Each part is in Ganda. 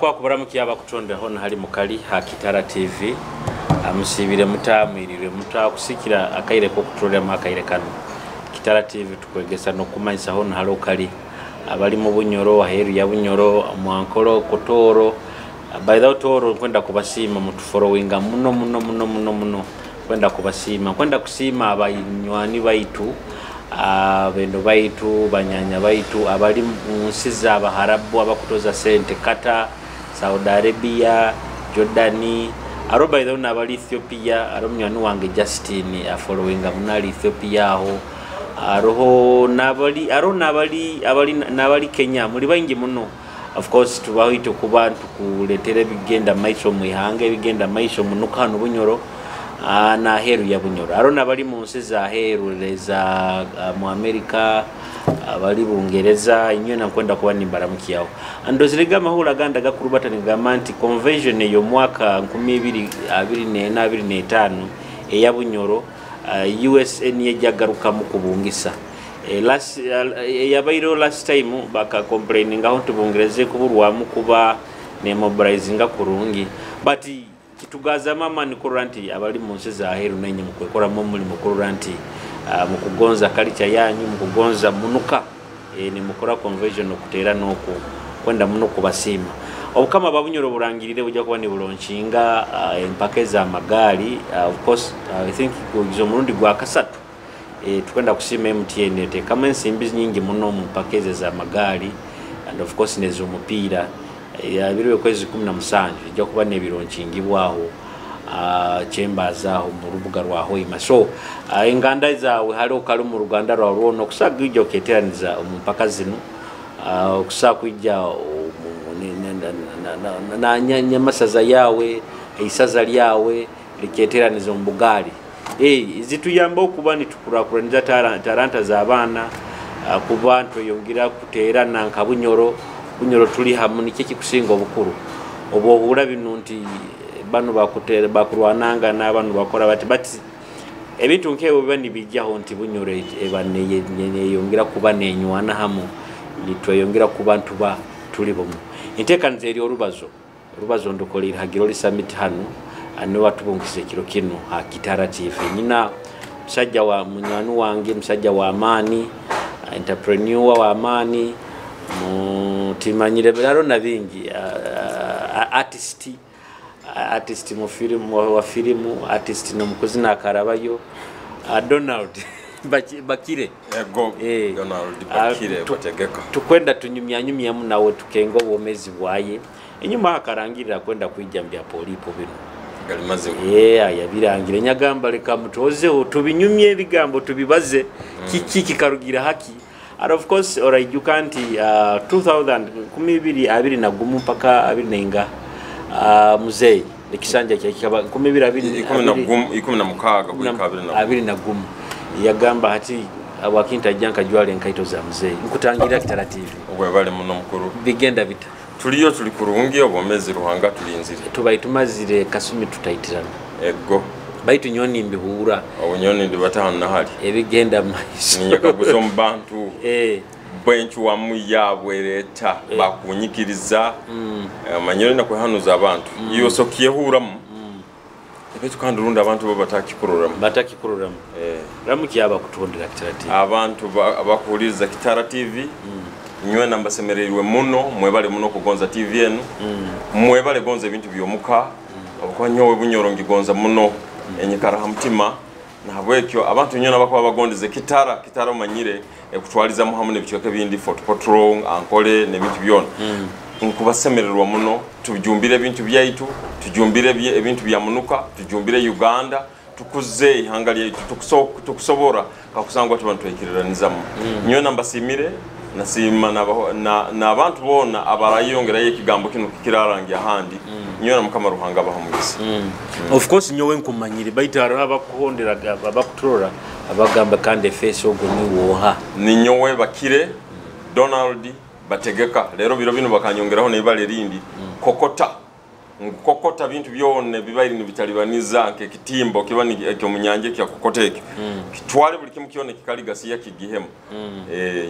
kwa kubaramu kiyaba kutonda hona hali mukali ha Kitara TV amusibire mutamwirire mutakusikira akaire ko kutonda makaire kanu Kitara TV tukwegesa no kumanyisa hona halo kali abali mu bunyoro aheru ya bunyoro mwankolo kotoro by the toro kwenda kubasima mutu followinga muno kwenda kubasima kwenda kusima abayinywani baitu bendo baitu banyanya baitu abali munsiza abaharabu abakutoza sente Qatar, Saudi Arabia, Jordani aroba idona abali Ethiopia aromnyani wange Justin followinga munali Ethiopia aho aroho nabali Kenya muri bangi muno. Of course tubahito kubantu kuletere bigenda maiso muhange bigenda maiso munukano bunyoro na heru ya bunyoro arona bali munsi za heru leza mu America abali bungereza inyo nakwenda kuba nimbara mukiyaho ando ziriga mahula ganda gakurubata ni gamanti convention yo mwaka 2025 eya bunyoro USN yajagaruka mu kubungisa yabairo last time baka complaining aho tubungereze kuburwa mu kuba ne mobilizing kurungi but kitugaza mama ni kuranti abali munsi za heru nenye mukwekora mu muri mukuranti mukugonza culture yanyu mukugonza munuka ni mukora conversion okutera noko kwenda muno kubasima obukama babunyoro burangirire bujya kuba ni bulonshinga empakeza amagali of course I think kugizo murundi gwa kasatu tukwenda kusima MTN te kama nsimbi nyingi muno mu pakeze za magali and of course nezo mupira yabiriwe kwezi 17 ijya kuba ne bironchingibwaho chambers aho mu rubuga rwaho imaso inganda zawe hari okalu mu Ruganda rwawo no kusaga ijyo keteraniza umupaka zino kusakwijja na nyamasaza yawe isaza lyawe liketeraniza umbugali zituyamba okuba nitukurakura talanta za bana kubantu yongira kutera nanka bunyoro tuli hamu nikiki kusinga obukuru obuhura binunti bano bakutera bakurwananga n'abantu bakora bati ebintu nkewe bani bijjaho nti bunyoro ebaneye yongira kuba nenywana hamu nitweyongira kubantu ba tuli bomu inteka nzeri orubazo ndokolira hagiro li summit hano ano watubungise kiro kino ha Kitara TV nyina msajja wa munywanu wange msajja wa amani entrepreneur wa amani mutimanyire biraro na bingi artist mu filmu artist no mukuzina akarabayo Donald Bakire Donald Bakire bategeka tukwenda tunyumyanyumya nawe tukengo bomezi bwaye inyuma akarangirira kwenda kwijambya polipo bino galimaze yabirangire nyagamba leka mutoze tubinyumye ebigambo tubibaze kiki kikarugira haki and of course alright you can't 2012 na gumu paka abirenga muzei nikisanja cyakaba 2016 na gumu yagamba hati abakinta janka jwale nkaito za muzei nkutangira Kitara TV ubwe bale muno mukuru bigenda bita tuliyo tuli kurungi obomezi ruhanga tulinzire tubayitumazire kasumi tutaitirana ego baitu nyoni mbihura obonyoni ndibatana hali ebigenda maiso ninyaka kuzombantu bwenchu wa muyabwereta bakunyikiriza manyoni na kwehanuza abantu iyo sokiye huramu ebetu kandurunda abantu batakikururamu ramuki yaba kutondera Kitara TV abantu abakuliza Kitara TV nywe nambasemererwe muno mwebale muno kugonza TV enu mwebale gonza ebintu byomuka abakwa nyowe bunyoro ngigonza muno enyikara hamtima nabwekyo abantu nyona bakwa bagondeze Kitara manyire ekutwaliza mu hamune bichoke bindi photo patrol ankole ne bintu byona nkubasemererwa muno tujumbire bintu byaitu tujumbire ebintu byamunuka tujumbire Uganda tukuze ihangali tukusobora kakusangwa tubantu ekiranizamu nywe nambasimire nasima na abantu bona abarayongera yekigambo kino kikirarangira handi nyona mukama ruhanga bahamwisi of course nyowe nkumanyire baitara abakuhondera abakutrora abagamba kandi face ogo ni woha ni nyowe Bakire Donald bategeka lero biro bino bakanyongeraho ne ibale rindi kokota bintu byone bibairi ni bitalibaniza nke kitimbo kibani ekyo munyanje kya kokoteke kitwale buli kimu kione kikaligasi ya kigihemu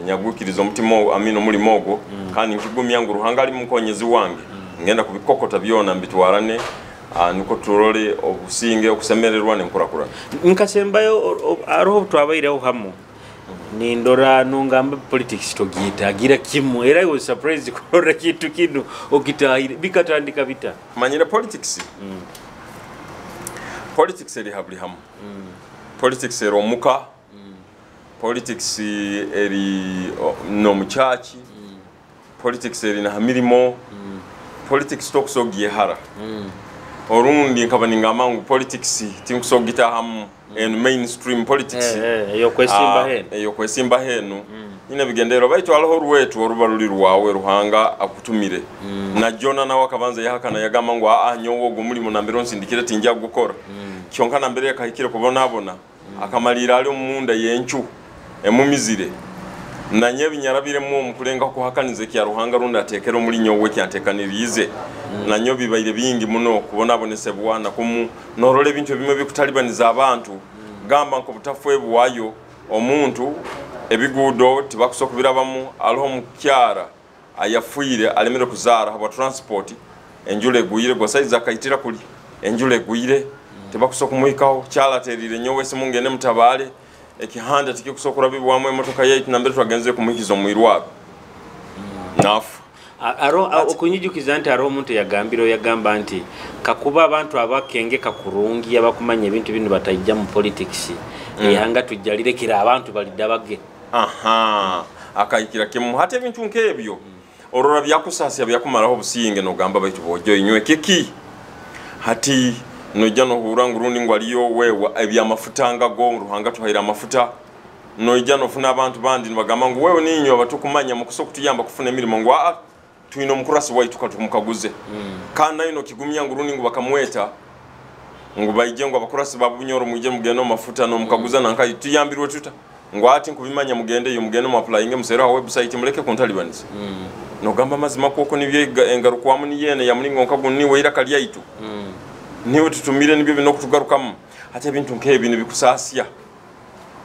nyagukirizo mutimo amino muri mogo kandi nkigumi yangu ruhanga ali mukonyezi wange ngenda kubikokota byona mbitwarane niko turole obusinge okusemererwa n'enkurakurana nkasembayo aroho twabayireho hamwe nindora nungamba politics togiyitagira kimu era I was surprised kurora kitu kino okitahire bikatandika bita manyire politics politics eri habli hamu politics eri omuka politics eri no muchachi politics eri na hamirimo politics tokusogiye hara orundi nkaba ningamangu politics tinkusogita hamu en mainstream politics yo kwesimba henu ine bigendero baitu alaho ruwetu orubaluli rwawe ruhanga akutumire na jona na wakabanza yahakana yagamangu nyowo gumulimo nambero nsindikire tinjya gukora kyonka nambere yakahikire kubonabona akamalira ali munda yenchu emumizire na nyebinyarabire mu mukulenga ko hakanize kya ruhanga runda atekero muri nyowe kyantekanirize na nyo bibaire bingi muno kubonabonese bwana kumu norole bintu bimwe bikutalibaniza abantu gamba nko butafwe bwayo omuntu ebigudo tibakusokubirabamu aliho mukyara ayafuire alemere kuzara haba transport enjule guire go size akayitira kuli enjule guire tibakusokumuhikaho cyala terire nyowe simungene mutabale ekihanda tikikusokura bibwamwe motoka yetu nambere twagenze kumuhikizo muirwabe nafu aro okunyijukiza nti aro omuntu yagamba nti kakuba abantu abakenge kakurungi abakumanya ebintu bino batajja mu politics ehanga tujjalire kira abantu balidabage akayikira kimu hate ebintu nkebyo orora byakusasya byakumaraho businge no gamba baitu bojo inywe kiki hati nojja no hurangurundi ngwaliyo wewa ebyamafutanga go ruhanga tuhayira amafuta nojja no funa abantu bandi nibagamba ngo wewe ninyo abatukumanya mukuso kutuyamba kufuna emirimo ngwa tuino mukurasi waitu katumukaguze kana ino kigumya ngurundi ngo bakamweta ngo bayije ngo abakurasi babunyoro muje mugeno mafuta no mukaguza nanka tuyambirwe tuta ngo ati nkubimanya mugende yo mugeno mu applying musera website muleke kontalibanisa no gamba mazima koko nibye engarukwamu ni yene ya mulingo nkaguni weira kali yaitu niwe tutumire nibyo bino kutugarukamu ate bintu nkebi nibikusasya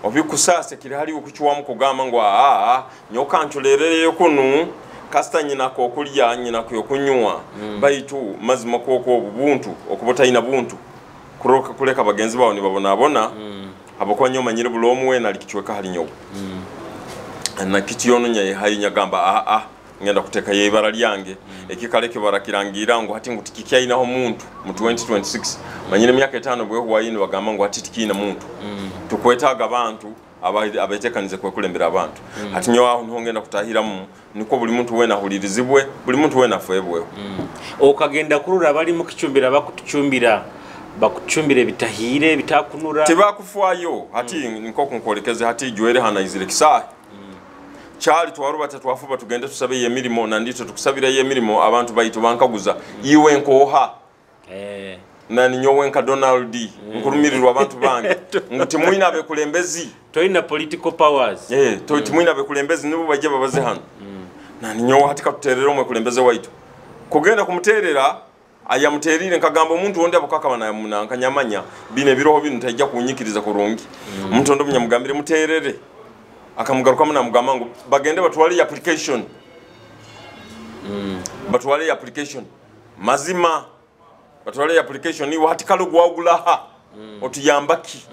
obikusasya kiri hali okuchwamu kugama ngo nyoka ntulereyo kunu kasta nyina ko kulya nyina ko kunywa baitu mazima koko obuntu okubota ina buntu kuroka kuleka bagenzi bawo ni babona abakwa nyoma nyire bulomu we nalikichweka hali nyobo na kitiyono nyaye hayi nyagamba ngenda kuteka yebara lyange ekikaleke barakirangira ngo hati ngutikikya inaho muntu mu 2026 manyine myaka 5 bwe huwayini bagamba ngo hati tikina muntu tukwetaga abantu abetekanize kwekulembera abantu hati nyo aho ntongenda kutahiramu niko buli muntu wena hulirizibwe buli muntu wena fwebwe okagenda kurura bali mu kicumbira bakuchumbire bitahire bitakunura tebakufwayo hati niko kunkolekeze hati jwere hana izire kisahi chali twarubata twafuba tugende tusabe yemirimo nandito tukusabira yemirimo abantu bayito bankaguza iwe nkoha nani nyowenka Donald nkurumirirwa abantu bange nguti muina abekulembezi toina political powers toiti muina abekulembezi nibo baje babaze hano nani nyowa hatika tuterero mwe kulembeze waitu kugenda kumuterera ayamuterire nkagamba omuntu onde abukaka bana yamuna nkanyamanya bine biroho binu tajja kunyikiriza kurungi omuntu ondo munyamugambire muterere akamugaruka muna mugamba ngo bagende batwali application batwali application mazima batwali application ni wati kalugwa ogulaha otuyambaki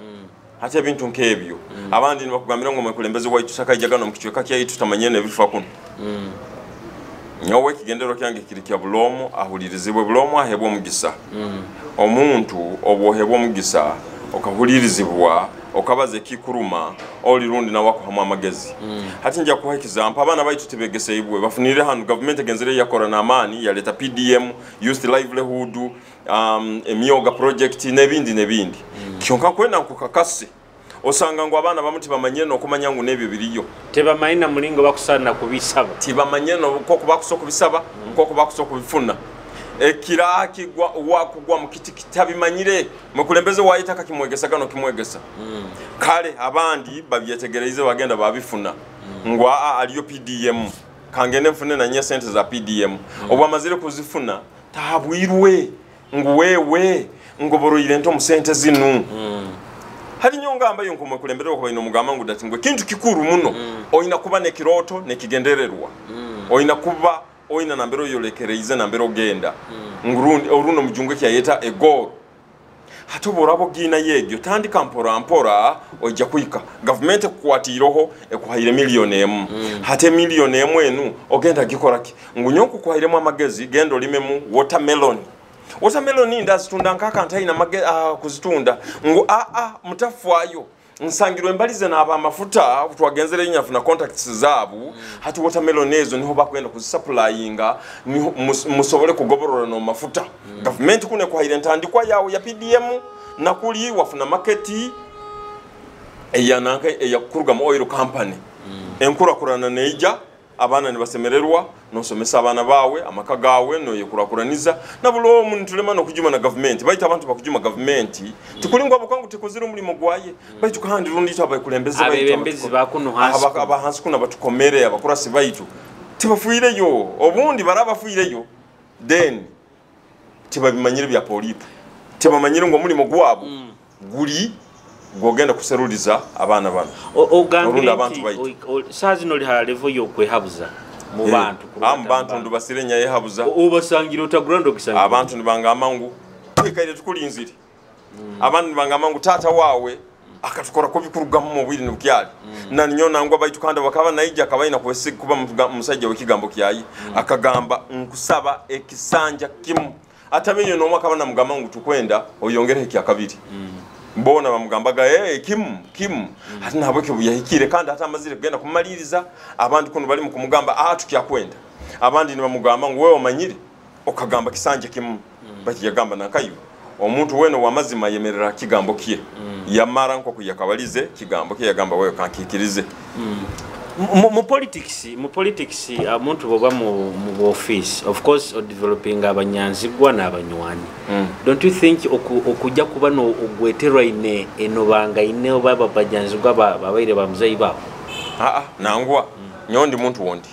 hati ebintu nkebyo abandi nibakugambira ngo mwekulembeze waitu saka ijagano mukichweka kya yitu tamanyene bifa kuno nyowe kigendero kyange kiri kya bulomo ahulirizibwe bulomo ahebwo mugisa omuntu obohebwo mugisa okahulirizibwa okabaze kikuruma olirundi na wako hamwe amagezi hati njya kuha example abana baitu tebegeseyibwe bafunire hanu government agenzere yakora na amani yaleta PDM youth livelihood emyoga project nebindi kyonka kwena kukakase osanga ngo abana bamuti bamanyeno okumanya ngo nebyo biriyo tebamayina mulingo bakusana kubisaba tibamanyeno koko bakusoko kubisaba koko bakusoko kubifuna ekiraki wakugwa mukiti kitabimanyire mukulembeze wayitaka kimwegesa gano kimwegesa kale abandi babyetegereze bagenda babifuna ngwa aliyo PDM kangene mfune na nya sente za PDM obwamazire kuzifuna tahabwirwe nguwewe ngoboroyire nto musente zinu hali nyonga ambayo nkomwe kulembere ko bayino mugamba ngudati ngwe kintu kikuru muno oyina kuba ne kiroto ne kigendererwa oyina kuba oina nambero yolekereize nambero genda ngurundi oruno mujunge kyayeta egoro hatoborabo gina yegyo tandika mpora ojja kuika government kukwatiroho ekuhaire milioni emu hate milioni emu enu ogenda gikoraki ngunyonku kuhairemu amagezi gendo limemu watermelon ndazitunda nkaka ntaina kuzitunda ngu mutafwayo nsangirwe mbalize na amafuta twagenzere nyafu na contacts zabu hati watermelon ezo niho bakwenda kusupplyinga musobole kugoborora no mafuta government kune kwa ile ntandikwa yawo ya PDM na kuli wafuna market eyananka eyakuruga mu oil company enkurakurana neija abana nibasemererwa nosomesa abana bawe amakagawe no yekurakuraniza nabulo omuntu tulema no kujuma na government baita abantu bakujuma government tukulingwa bukangu tekozira umulimo gwaye baitu kandi rundi tabaye kulembeza abebembezi bakuno hansi abahansi kuna batukomere abakurasi baitu tibafuireyo obundi barabafuireyo then tibabimanyire bya polipo tibamanyire ngo mulimo gwabo guri gogenda kuseruliza abana bana ogambira abantu sazi no liha level yo kwehabuza mu bantu abantu ndubasirenya yehabuza ubasangira utagurando kisangira abantu nibanga amangu twikaire tukulinziri abantu nibanga amangu tata wawe akatukora ko bikurugamo mu bwiri n'ubyali nani nyona ngo abayitukanda bakaba naija akabayina kwese kuba musajja w'ikigambo kyayi akagamba nkusaba ekisanja kimu atamenyo no mwaka bana mugamba ngo tukwenda oyongere hiki akabiri mbona bamugambaga kim hati nabo cyo buyahikire kandi hata amazire kugenda kumaliriza abandi kuno bali mu kumugamba tukyakwenda abandi ni bamugamba ngo wewe omanyire okagamba kisanje kimu bati yagamba nakayo omuntu weno wamazima yemerera kigambo kiye yamara nko kuyakabalize kigambo kiye yagamba wewe kankikirize mu politics umuntu boba mu office of course or developing abanyanzigwa n'abanywani don't you think okujja kuba no ogweterwa eno banga ine baba banyanzigwa babaire bamuzayi babo nangwa nyondi muntu wondi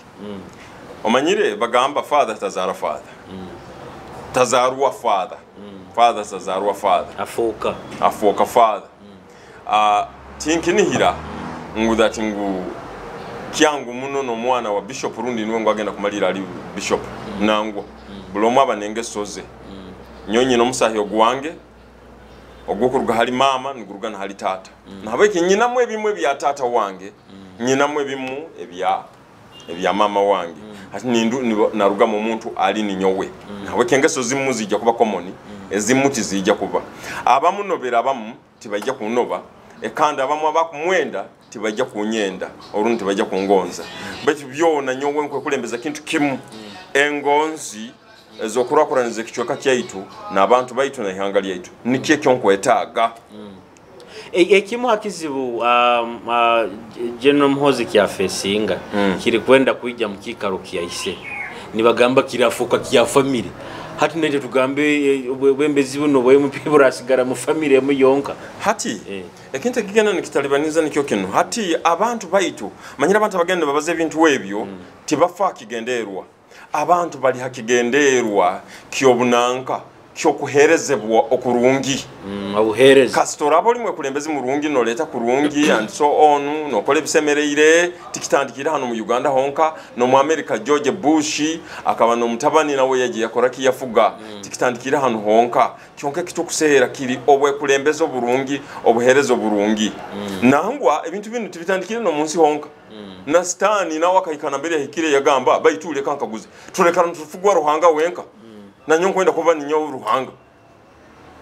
omanyire bagamba father tazara father tazarwa father father tazarwa father afoka father tinkinihira ngudati ngu kyangu muno no mwana wa bishop rundi niwe ngwagenda kumalira ali bishop nangwa bulomo abanenge soze nyonyi no musahi ogwange ogukuruga hali mama niguruga hali tata nabeke nyina mwe bimwe bya tata wange nyina mwe bimu ebya mama wange ati nindu naruga mu muntu ali ni nyowe nabeke ngeso zimu zijja kuba common ezimuti zijja kuba abamunobera abamu tibajja kunoba ekanda abamu abakumwenda tibajja kunyenda orundi tibajja kungonza bati byona nyowe nkwe kulembeza kintu kimu engonzi ezokurakuranize kichweka kyaitu nabantu baitu na ihanga lyaitu nikiye kyonkwetaga ekimu hakizibu General Muhozi kyafesinga kiri kwenda kuija mukikaro kyaise nibagamba kirafuka kya family hati nende tugambe bwembezi buno bwe mupibura asigara mu family mu yonka hati ekinte kigena nikitalibaniza nikyo kino hati abantu baitu manyira abantu bagende babaze ebintu webyo tibafa kigenderwa abantu bali hakigenderwa kyobunanka kyo kuherezebwa okurungi abuhereza kastora bolimwe kulembezi mu rungi no leta kurungi and so on no kole bisemereire tikitandikira hano mu Uganda honka no mu America George Bush akaba no mutabani nawe yagiye akora kiyafuga tikitandikira hano honka kyonke kitukusera kiri obwe kulembezo burungi obuherezo burungi nangwa ebintu binu tibitandikira no munsi honka na stani na wakayikana mbere hikire yagamba bayitule kankaguze turekana tufugwa ruhanga wenka na nyonko enda kuba ni nyo ruhanga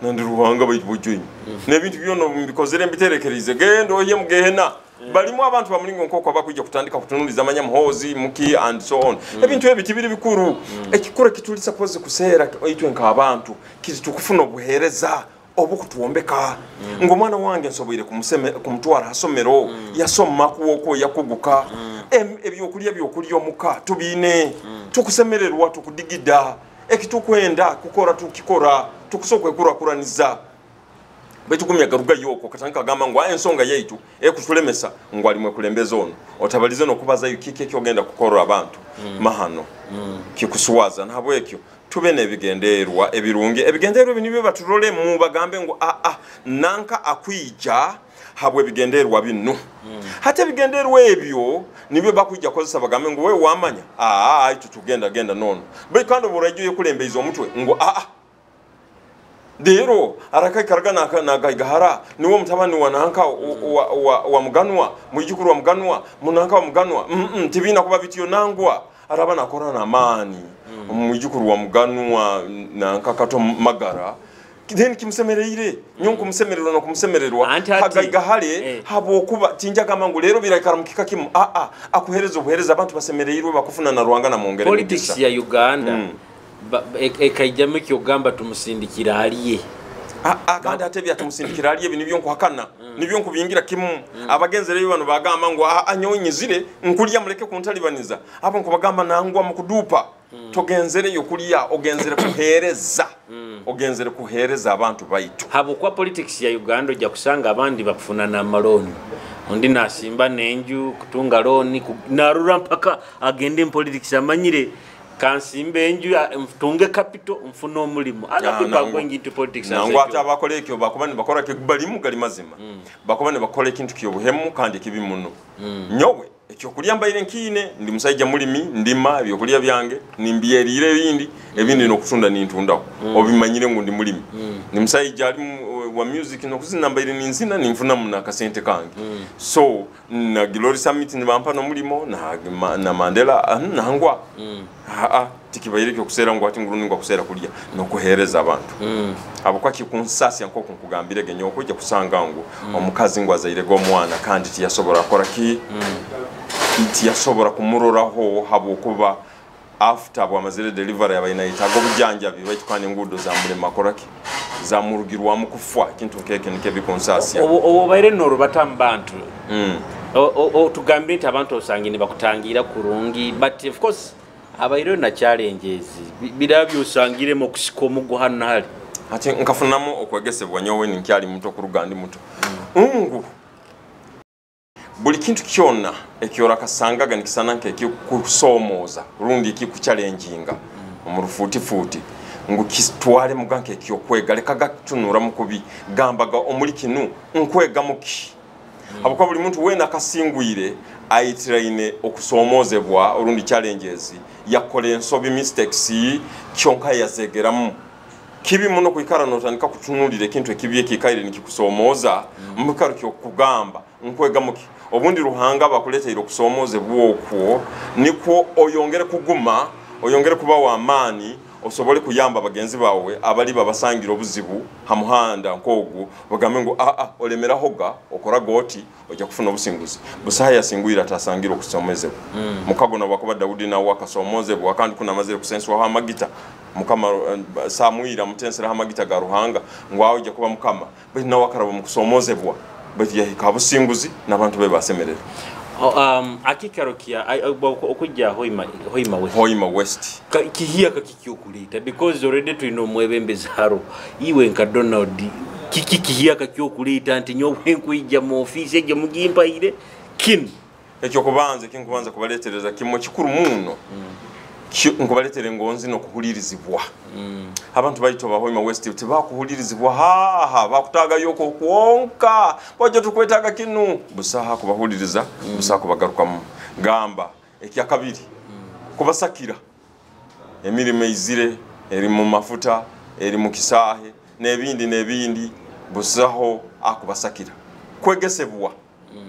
nandi ruhanga bayitubujinyi nebintu byono bikozere mbiterekerize gendo ye mugehena balimo abantu bamulingo nkoko bakujja kutandika kutunuliza amanya Muhozi muki and so on ebintu ebiti biri bikuru ekikura kitulisa koze kusera oyitwe nka abantu kiti tukufuna obuhereza obukutuombeka ngo mwana wange nsobire kumutwara hasomero yasoma kuwoko yakuguka ebyokulya byokulya omuka tubine tukusemererwa tukudigida ekitukwenda kukora tukikora tukusokwe kurakuraniza betukumya garuga yoko katanka gamba ngo ensonga yaitu ekutulemesa ngo alimwe kulembeza ono otabalize no kubaza yukike kyogenda kukora abantu mahano kikuswaza nabo ekyo tube n'ebigendererwa ebirungi ebigendererwa binibyo batulole mu bagambe ngo nanka akwija habwe bigendererwa binu hate bigendererwa ebyo nibyo bakwijja kozesa bagambe ngo we wamanya tutugenda genda nono bwe kandi buragiye kulembeza omutwe ngo Dero arakai karagana na gaigahara niwo mutabani wananka wa muganwa mujikuru wa muganwa munanka wa muganwa tibina kuba bitiyo nangwa arabana korana amani mujikuru wa muganwa nanka kato magara then kimsemerere nyonko musemererwa no kumusemererwa hagaigahare habo kuba tinja kama ngo rero birakaramukika kimu akuhereza ubuhereza abantu basemererwa bakufuna na Rwanga na Mongere politics ya Uganda ekajyamo kyogamba tumusindikira haliye kandi atebya tumusindikira haliye binibyo nkuhakana nibyo nkubingira kimu abagenzere bano bagamba ngo anyonyizire nkulya muleke kuntalibaniza abo nkubagamba nangwa mukudupa togenzere yokulya ogenzere kuhereza ogenzere kuhereza abantu baitu habo kwa politics ya Uganda ojja kusanga abandi bakufuna na maloni undi nasimba nenju kutunga loni narura mpaka agende politics amanyire kansimbe enju mtunge capital mfuno mulimo other people are going into politics nangwa atabakole ekyo bakubani bakora ke balimu gali mazima bakubani bakole ikintu kiyo buhemu kandi kibi muno nyowe ekyo kulyamba ile nkine ndi musajja mulimi ndima byo kulya byange nimbiyerire ebindi no kutunda nintundaho obimanyire ngo ndi mulimi ni musajja ali wa music no kuzinamba ile ninzina nimfuna muna kasente kange so na Glory Summit ni bampa no mulimo na Mandela nangwa tikibayire kyo kusera ngo ati nguruni ngo kusera kulya no kuhereza abantu abo kwa kikunsasi yanko kunkugambire genyo kujya kusanga ngo omukazi ngo azaire go mwana kandi tiyasobora akora ki tiyasobora kumuroraho habo kuba after abo amazire delivery yabayina go bujanja bibaitwane ngudo za mulema akora ki za murugirwa mu kufwa kintu keke nike bikonsasi obo bayire noro batambantu tugambye nti abantu osangine bakutangira kurungi but of course abayiro na challenges birabyo usangire mu kusiko mugo hano hali ati nkafunamo okwegesebwa nyowe ninkyali muto kurugandi muto buli kintu kyonna ekyora kasangaga nikisana nke kikusomoza rundi kikuchallenginga omurufuti ngo kistwale muganke kyokwega lekaga tunura mukubi gambaga omuli kinu nkwega muki abukwa buli muntu wena kasingwire aitraine okusomozebwa orundi challenges yakole ensobi mistakes kyonka yazegeramu kibi muno kuikara notanika kutunulire kintu ekibiye kikaire nikikusomoza mukaro kyo kugamba nkwega muki obundi ruhanga bakuletera okusomozebwa okwo niko oyongere kuguma oyongere kuba wa amani osobole kuyamba bagenzi bawe abali babasangira obuzibu hamuhanda nkogu bagambe ngo olemera hoga okora goti ojja kufuna obusinguzi busaha yasinguira tasangira okusomezebwa mukagona wakoba Daudi na wakasomozebwa kandi kuna mazire kusenswa ha magita mukama Samuira mutensera ha magita ga ruhanga ngo awo ojja kuba mukama bali na wakarabo mukusomozebwa bati yahika businguzi nabantu be basemerera akikarokia okujja hoima west kihia kakikyokulita because already tuino mwebembeza haro iwe nka Donald kihia kakyokulita anti nyobwe nkwijja mu office eje mugimpa ile kin ekyo kubanza kubaletereza kimwe kikuru muno nkubaletere ngonzi no kuhulirizibwa abantu bayito bahoima west tibakuhulirizibwa bakutaga yoko kuonka boje tukwetaga kinu busaha kubahuliriza busaha kubagaruka gamba ekya kabiri kubasakira emirime izire eri mu mafuta eri mu kisahe nebindi busaho akubasakira kwegesebwa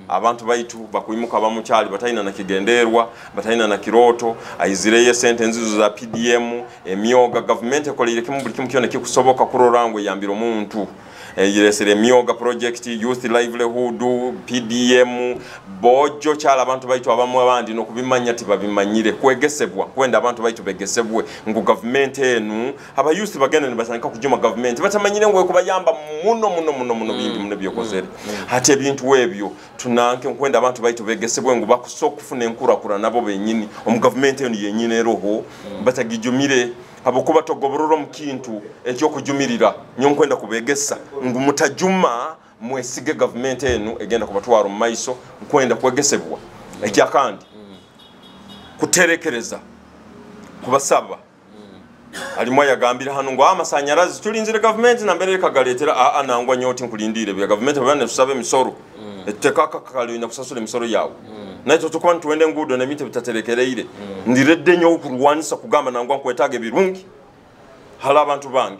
abantu baitu bakuimuka bamuchali bataina na kigenderwa bataina na kiroto aizireye sentences za PDM emyoga government ekolire kimubuli kimukione kikusoboka kurorangwe yambiro muntu yiresere myoga project youth livelihood PDM bojo chala abantu baitu abamu abandi no kubimanya tibabimanyire kwegesebwa kwenda abantu baitu begesebwe ngo government enu aba youth bagene nibasanika kujuma government batamanyire ngo kubayamba muno bindi muno byokozere hate bintu webyo tunanke kwenda abantu baitu begesebwe ngo bakusokufune nkura nabo benyini omu government enu yenyine roho batagijumire abukuba togobororo mukintu ekyo kujumirira nyonkwenda kubegesa ngumutajuma mwesige government enu egenda kubatwara mu maiso kwenda kwegesebwa ekya kandi kuterekereza kubasaba alimu yagambira hano ngo amasanyarazi tulinzire government na mbere kagaletera nangwa nyoti nkulindire bya government bane tusabe misoro etekaka kakali na kusasula misoro yawo naito tukuba tuwende ngudo na mite bitaterekereire ndiredde nyo kurwanisa kugamba nangwa nkwetaga birungi hala abantu bange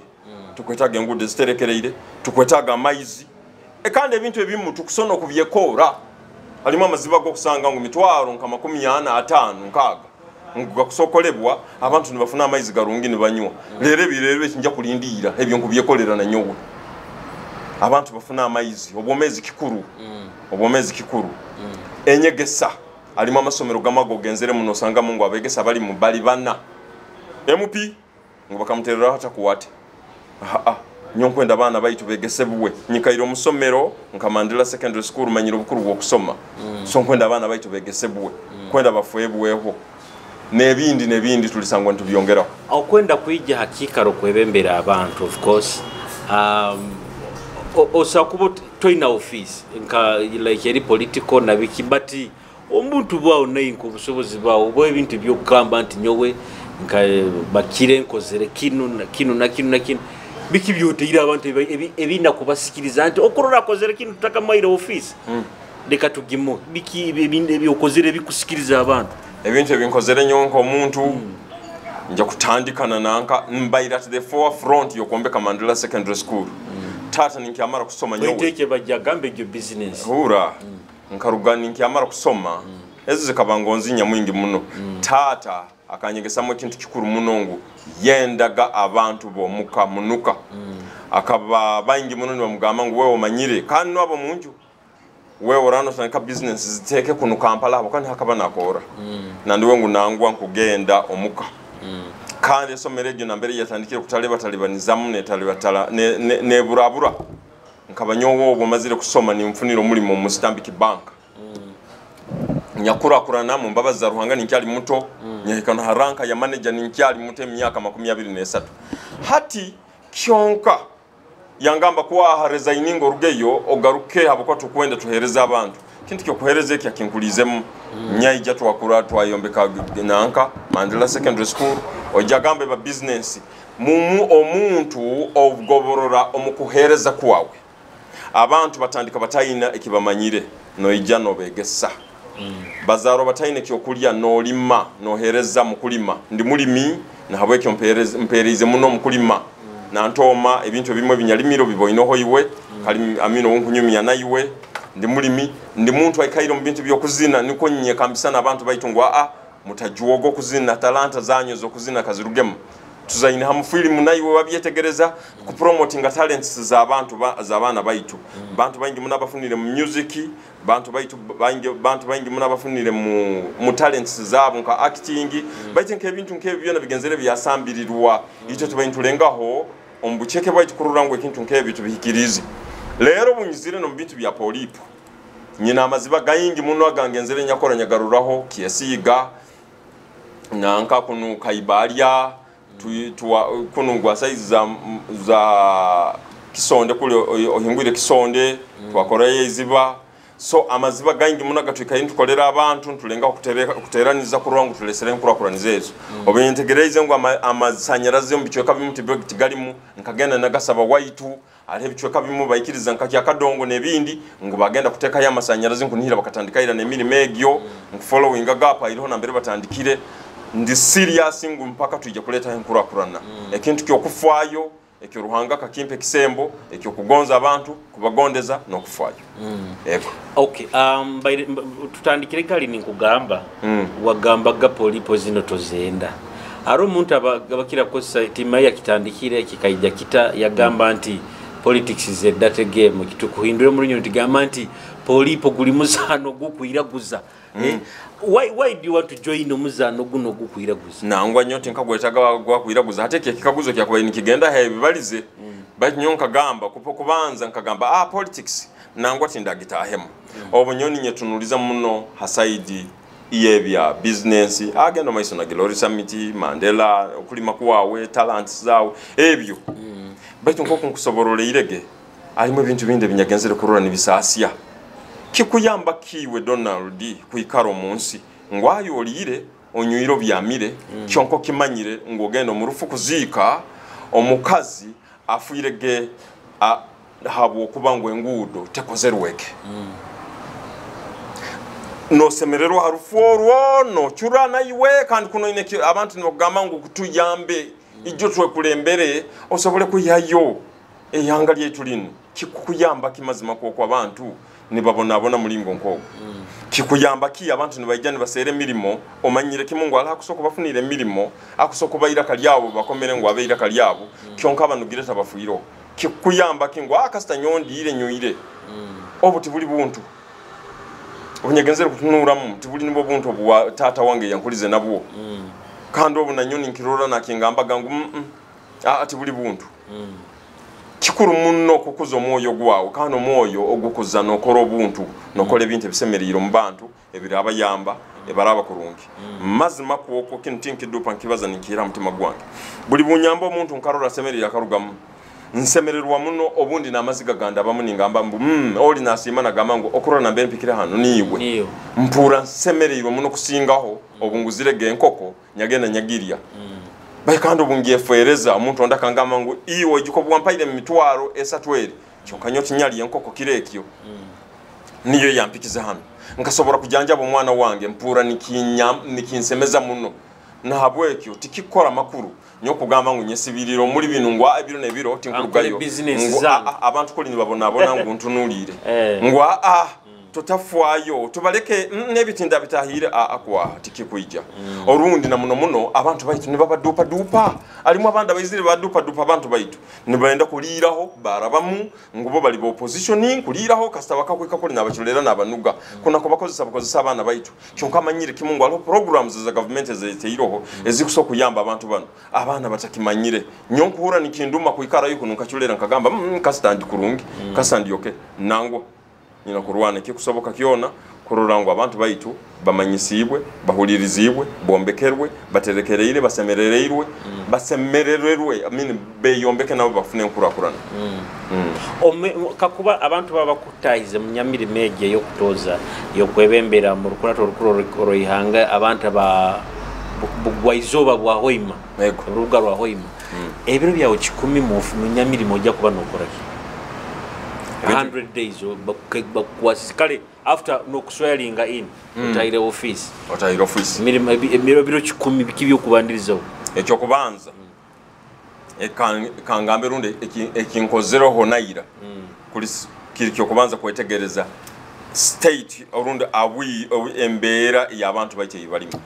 tukwetaga ngudo ziterekereire tukwetaga amaizi kandi ebintu ebimu tukusono kubyekora alimu amaziba go kusanga ngo mitwaro nka 45 nkaga nguga kusokolebwa abantu nibafuna amaizi garungi nibanywa lere birere kinja kulindira ebyo nkubyekolera na nyowe abantu bafuna amaizi obomezi kikuru enyegesa alimu amasomero gamago genzere muno sanga mungu abegesa bali mu bali bana MP ngo bakamuterera hata kuwate nyonkwenda bana baitu begesebwe nyikairo musomero nka Mandela Secondary School manyiro bukuru bwo kusoma so nkwenda bana baitu begesebwe kwenda bafuebweho nebindi tulisangwa ntubyongeraho okwenda kwijja hakikaro kwebembera abantu of course osakubo toina office nka like eri political na bikibati omuntu bawo nayinko busobozi bawo bo ebintu byokugamba nti nyowe nka bakire nkozere kino biki byoteira abantu ebina kubasikiriza nti okurora kozere kino tutaka maira office deka tugimo biki ebinde byokozere bikusikiriza abantu ebintu ebinkozere nyonko omuntu nja kutandikana nanka mbaira at the forefront yokombeka Mandela Secondary School tata ninkiamara kusoma nyowe weteke bajagambe gyo business hura nkarugani ninkiamara kusoma ezo zikabangonzi nyamwingi muno tata akanyegesamu kintu kikuru munongo yendaga abantu bomuka munuka akaba bayingi muno nibamugamba ngo wewe omanyire kandi nabo munju wewe orano sanka business ziteke kuno Kampala abo kandi hakaba nakora nandiwe ngo nangwa nkugenda omuka kandi somereje nambere yatandikire kutaleba talibanizamu ne talibatala ne burabura nkabanyowo bomazire kusoma ni mfuniro mulimo mu Stanbic Bank nyakura kurana mu mbabazi za Ruhanga ninkyali muto nyahikana haranka ya manager ninkyali muto emyaka 23 hati kyonka yangamba kuwa haresigningo rugeyo ogaruke habako tukwenda tuhereza abantu kintu kyo kuhereza ekya kinkulizemu nyayija twakura twayombeka nanka Mandela Secondary School ojagambe ba business omuntu ogoborora omukuhereza kuwawe abantu batandika batayina ekibamanyire noija nobegesa bazaro batayine kyokulya nolima nohereza mukulima ndi mulimi na habweke mpereze muno mukulima na ntoma ebintu bimwe binyalimiro biboyinoho iwe kali amino wonkunyumya na iwe ndi mulimi ndi muntu ayikairo mu bintu byokuzina niko nyye kambisana abantu bayitungwa mutajuogo kuzina talanta zanyo zo kuzina kazirugemu tuzaine hamu film na iwe wabyetegereza ku promoting talents za abantu za bana baitu bantu bangi munabafunire mu music bantu bangi munabafunire mu talents zabo nka acting baite nke bintu nke byona bigenzere byasambirirwa icyo tubayintu lengaho ombucheke baitu kururangwe kintu nke bitu bihikirizi lero bunyizire no bintu bya polipo nyina amaziba gayingi muno agangenzere nyakora nyagaruraho kiyesiga nanka kunu kaibalia kuno gwa size za kisonde kule ohingwire kisonde twakoreye iziba so amaziba gangi munaga twikaye tukolera abantu tulenga kuteraniza kurongo tulesere nkurakuranizezo obentegereze ngo amasanyarazi mu bichweka bimuti bigalimu nkagenda nagasaba waitu ari bichweka bimu bayikiriza nkakya kadongo nebindi ngo bagenda kuteka ya masanyarazi nkunihira bakatandikaira nemiri megyo following agapa iriho na mbere batandikire ndi serious ngo mpaka tuje kuleta nkurakurana ekintu kyo kufayo ekyo Ruhanga kakimpe kisembo ekyo kugonza abantu kubagondeza no kufayo eko okay tutandikire kali ninkugamba wagambaga polipo zino tozenda aro umuntu abakira ko team ya kitandikire kikaija kita yagamba anti politics is a data game kitu kuhindura muri nyuti gamba anti polipo guli muzano gukwiraguza why do you want to join umuzano guno gukwiraguza nangwa nyote nkagwetaga gwakwiraguza hateke kikaguzo kya kubaini kigenda hebalize bati nyonka gamba kubanza nkagamba politics nangwa tindagitahemu obunyoni nyetunuliza muno hasaidi iyebya business agenda maiso na Glory Summit Mandela okulima kuwawe talents zawe ebyo bati nkoko nkusoborole irege alimo bintu binde binyagenzere kurura nibisasiya kikuyamba kiwe Donald kuikaro munsi ngwayo olire onywiro byamire kyonko kimanyire ngogendo mu rufu kuziika omukazi afuirege habo kuba ngo engudo tekozerweke no semerero haruforwo no churana iwe kandi kuno ine abantu nibogamba ngo kutuyambe ijjo twekulembere osobole kuyayo eyanga lyetu lino kikukuyamba kimazima kwa abantu nibabona mulingo nkoko kikuyamba ki abantu nibayijani basere milimo omanyire kimungu ala kusoko bafunire milimo akusoko bayira kalyabo bakomere ngo abeira kalyabo kyonka abanugireta bafuiro kikuyamba kingo akasta nyondi ile nyoire obuti buli buntu obunyegenzere kutunuramu tibuli nibo buntu obwa tata wange yankulize nabwo kandi obuna nyoni nkirora nakingamba gangu ati buli buntu kikuru munno kukuza omwoyo gwawo kandi omwoyo ogukuza nokora obuntu nokole ebintu ebisemeriro mu bantu ebiraba yamba ebaraba kurungi mazima kwoko kintinkidupa nkibaza ninkira mutima gwange buli bunyamba omuntu nkarora semerira akarugamu nsemererwa muno obundi namaziga ganda bamuningamba mbu oli nasima nagamba ngo okora nambe mpikira hano niwe mpura nsemererwa muno kusingaho obunguzire genkoko nyagenda nyagiria bayikando bungiyefereza omuntu ondakangamba ngo iwo giko bwampaire mu mitwaro esatweri kyokanyo kinyali yenkoko kirekyo niyo yampikiza hano nkasobora kujanja bo mwana wange mpura nikinsemeza muno nahabwekyo tikikora makuru nyo kugamba ngo nyesibiriro muri binungwa ebiro nebiro tinkurugayo abantu kuli nibabona ngo ntunulire ngwa tutafwayo tubaleke nebitinda bitahire akwa tikikuija orundi na muno abantu baitu nibaba dupa alimu abanda bayizire badupa abantu baitu nibaenda kuliraho barabamu ngubo bali bo oppositioning kuliraho kasta bakakweka kuli nabachulera nabanuga kuna ko bakozesa abana baitu kyonka manyire kimungu alo programs za government zeteyiroho ezikuso kuyamba abantu bano abana batakimanyire nyonkura nikinduma kuikara yuko nkachulera nkagamba kasta ndi kurungi kasta ndi okay nango nina kurwana kikusoboka kiona kururangwa abantu baitu bamanyisibwe bahulirizibwe bombekerwe baterekereire basemerereirwe basemerererwe beyombeke nabo bafune nkurakurana kakuba abantu baba kutahize munyamiri meje yo kutoza yo kwebembera mu rukurato rukuro ihanga abantu ba bugwaizoba bwa hoima ruga rwa hoima ebiro byawo 10 mu munyamiri moja kuba nokora 100 days bakwasikale after no kuswearinga in utaire office mirimo 10 bikibyo kubandirizaho ekyo kubanza ekangambe runde ekinkozero honaira kuli kirikyo kubanza kwetegereza state orunde awi embera y'abantu baite yibalimo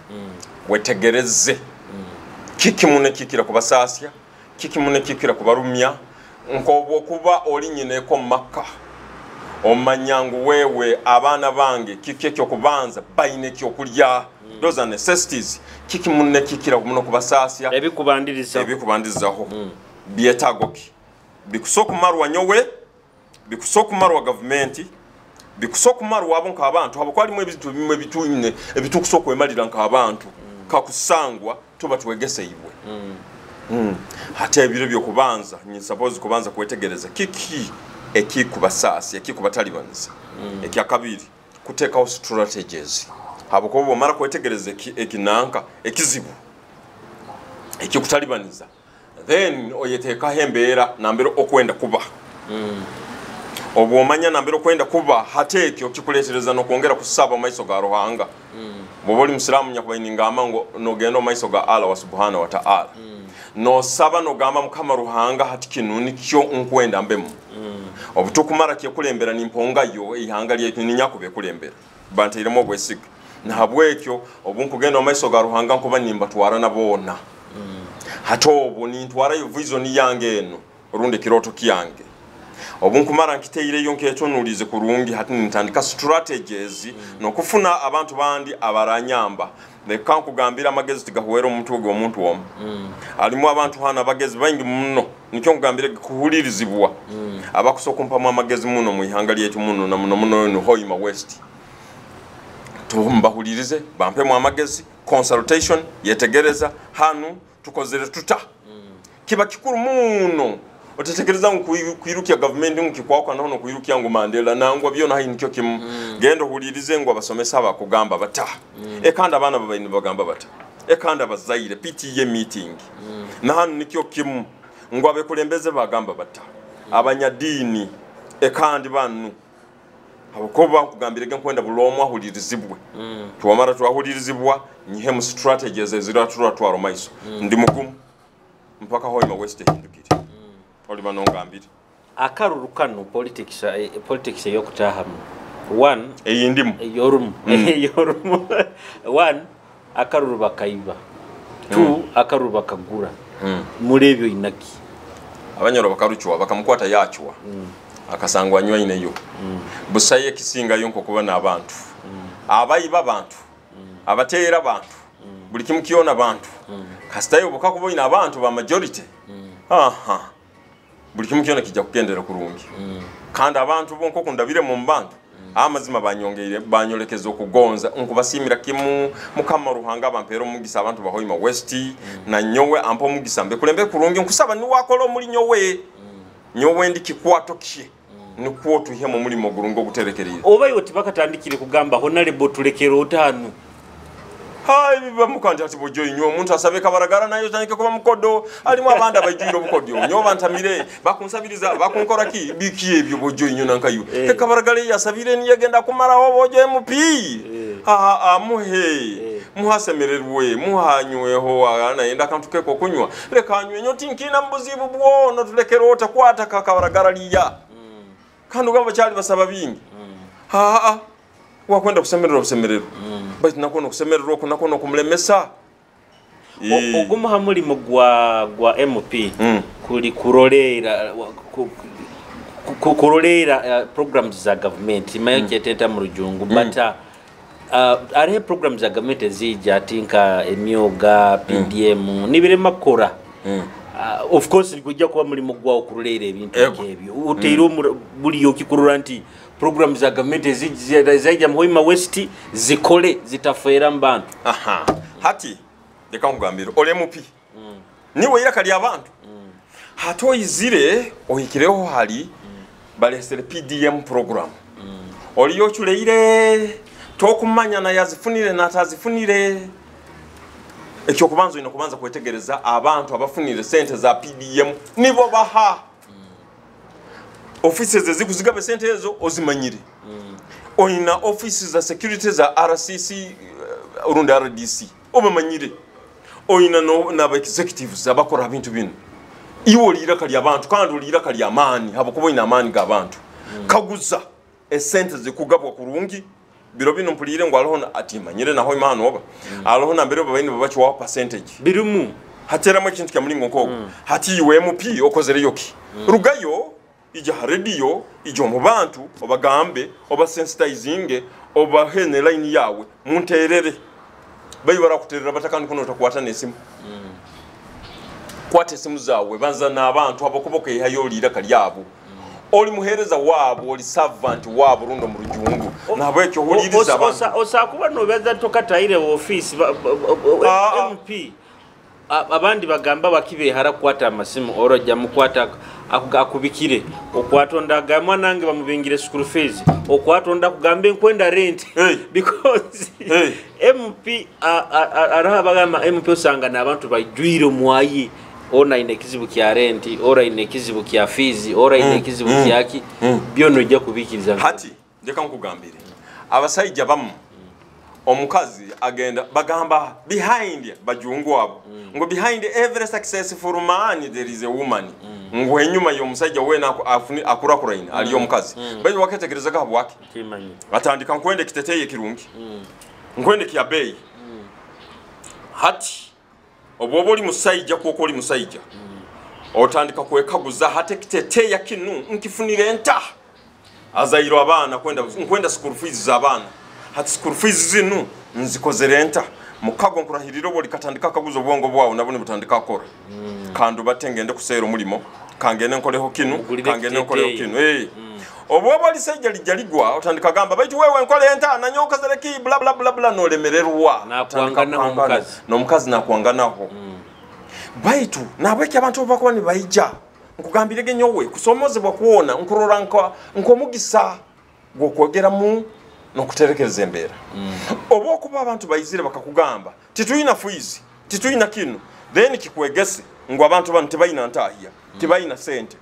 wetegereze kikimune kikira kubasasya kikimune kikira kubarumya nkobo kuba oli nyine ko maka omanyangu wewe abana bange kikekyo kubanza bayine kyo kulya those are necessities kikimunne kikira kumuno kubasasya ebikubandirizaho bietagoki bikusokumarwa nyowe bikusokumarwa government bikusokumarwa abonka abantu abakwali mu ebitu bimwe bituyine ebitukusokwemalira nka abantu kakusangwa tuba tuwegese iwe hata ebiro byo kubanza ni suppose kubanza kwetegereza kiki ekikubasasi ekikubatalibanza ekyakabiri kuteka strategies habokobo mara kwetegereza ekinanka ekizibu ekikutalibaniza then oyeteka hembera nambero okwenda kuba obomanya nambero kwenda kuba hatekyo kikuletereza no kwongera kusaba maiso ga Ruhanga boboli musiramu nyakubayininga amango no gendo maiso ga Allah wa subhanahu wa ta'ala no saba no gamba mukama Ruhanga hati kinuni kyo nkwenda mbemu obutukumara kye kulembera nimponga yo ihanga lye ninyakube kulembera bantiremo bwesiga nahabwekyo obunkugenda maiso ga Ruhanga nkuba nimba twara nabona hatobo ni ntwara yo vision yange eno runde kiroto kiyange obunkumara nkiteire yonke etonurize kurungi hati nitandika strategies no kufuna abantu bandi abaranyamba leka nkugambira amagezi tigahwera omuntu gwo omuntu wom alimu abantu hana bagezi bangi muno nikyo nkugambira kuhulirizibwa abakusokumpa mu amagezi muno mu ihanga lyetu muno na muno no Hoima West tumbahulirize bampe mu amagezi consultation yetegereza hanu tukozere tuta kiba kikuru muno otetekereza nkuirukia government nkikwakwa naho kuirukia ngo Mandela nangwa byo nahi nikyo kimu gendo hulirize ngo abasomesa bakugamba bata ekanda abana babaini bagamba bata ekanda bazaire PTA meeting naho nikyo kimu ngo abekulembeze bagamba bata abanyadini ekandi banu abakoba kugambirege nkwenda bulomwa hulirizibwe tuwamara twahulirizibwa nyihe mu strategies ezira twaro maiso ndi mugumu mpaka Hoima West hindukire oli banongambire akaruru kanu politics yokutahamu one eyindimu yorum one akaruru bakaiba two akaruru bakagura muri ebyo inaki abanyoro bakaruchwa bakamukwata yachwa akasangwa nywa ineyo busaye kisinga yonko kubana abantu abayiba abantu abateera abantu buli kimu kiona abantu kasitayo bukakuboyina abantu ba majority buli kimu kiona kijja kukendera kurungi kandi abantu bonko kundabire mu mbantu amazima banyongeire banyolekeza okugonza nkubasimira kimu mukama ruhanga bampero mugisa abantu ba Hoima West na nyowe ampo mugisa mbe kulembe kurungi nkusaba ni wakolo muri nyowe ndi kikwato kiye nikuwo tuhemo muri mogurungo guterekerire oba yoti bakatandikire kugamba honorable tulekero otanu hai biba mukanje ati bojo inyo umuntu asabe kabaragara nayo tanike kuba mukodo alimu abanda bayijiro bukodo nyo bantamire bakunsabiriza bakunkora ki bikiye byo bojo inyo nankayo kabaragara yasabire ni yagenda kumara ho bojo MP muhe muhasemererwe muhanyweho ana yenda kantuke ko kunywa leka anywe nyo tinkina mbuzibu bwono tulekero otakwata kabaragara liya kandi ugamba cyali basaba bingi wakwenda kusemerero bati nakono kusemerero ko nakono kumlemesa oguma hamuli mugwa MP kuli kurolera programs za government mayoke teta mu rujungu but are programs za government zija tinka emyoga PDM nibire makora of course kujja kuba muri mugwa okurolera ebintu ebyo uteiro buli yokikurura nti programs za government zija mu Hoima West zikole zitafera mbantu hati deka ngambiro ole mupi niwe yakali abantu hato izire ohikireho hali balesere PDM program oli yochuleire tokumanya na yazifunire na tazifunire ekyo kubanzo ino kubanza kwetegereza abantu abafunire sente za PDM nibo baha offices zikuzigabe sente ezo ozimanyire oina offices za security za RCC urunde RDC obamanyire oina no na executives abakora bintu bino iwo lira kali abantu kandi lira kali amani habokubo ina amani ga abantu kaguza esente zikugabwa kurungi biro bino mpulire ngo alho atimanyire naho imano oba alho na mbere babaini babachi wa percentage birumu hatera mu kintu kyamulingo nkoko hati iwe MP okozere yoki rugayo ija radio ijo mu bantu obagambe oba sensitizing oba hene line yawe munterere bayibara kuterera batakandi kuno takwata nesimu kwate simu zawe banza nabantu abakuboka ihayo lira kalyabo oli muhereza wabo oli servant wabo rundo mu rujungu nabo ekyo huliriza abantu osakuba no beza tokataire office MP abandi bagamba bakibe harakwata amasimu oroja mukwata akubikire okwatonda gamwa nange bamubingire school fees okwatonda kugambe nkwenda rent because MP arabagama MP osanga nabantu bajwire mwayi ona inekizibu kya rent ora inekizibu kya fees ora inekizibu kyaki byono jja kubikiriza hati ndeka nkugambire abasajja bamu omukazi agenda bagamba behind bajungu abo ngo behind every successful man there is a woman ngo enyuma y'omusajja wena akurakuraina aliyo omukazi baje waketegereza gabo wake atandika nkwende kiteteye kirungi nkwende kya bay hati obobo oli musajja kwoko oli musajja otandika kwekaguza hate kiteteye kinu nkifunire enta azairo abana kwenda school fees za abana hati school fees zinu nzikozere enta mukago nkurahiriro boli katandika kaguzo bwongo bwawo nabone butandika akora kandi batengende kusero mulimo kangene nkoleho kinu kangene nkoleho kinu obwobo lisejja lijaligwa otandika gamba baitu wewe nkole enta na nyoka zereki bla bla bla bla no lemererwa na kuangana omukazi no mukazi na kuanganaho baitu nabweke abantu bakwa ni baija nkugambire nyowe kusomozebwa kuona nkurora nkomugisa gwokwogeramu nokuterekereza embeera oba okuba abantu bayizire bakakugamba tituyina fuizi tituyina kinu then kikwegese ngo abantu bano tebayina ntahia tebayina sente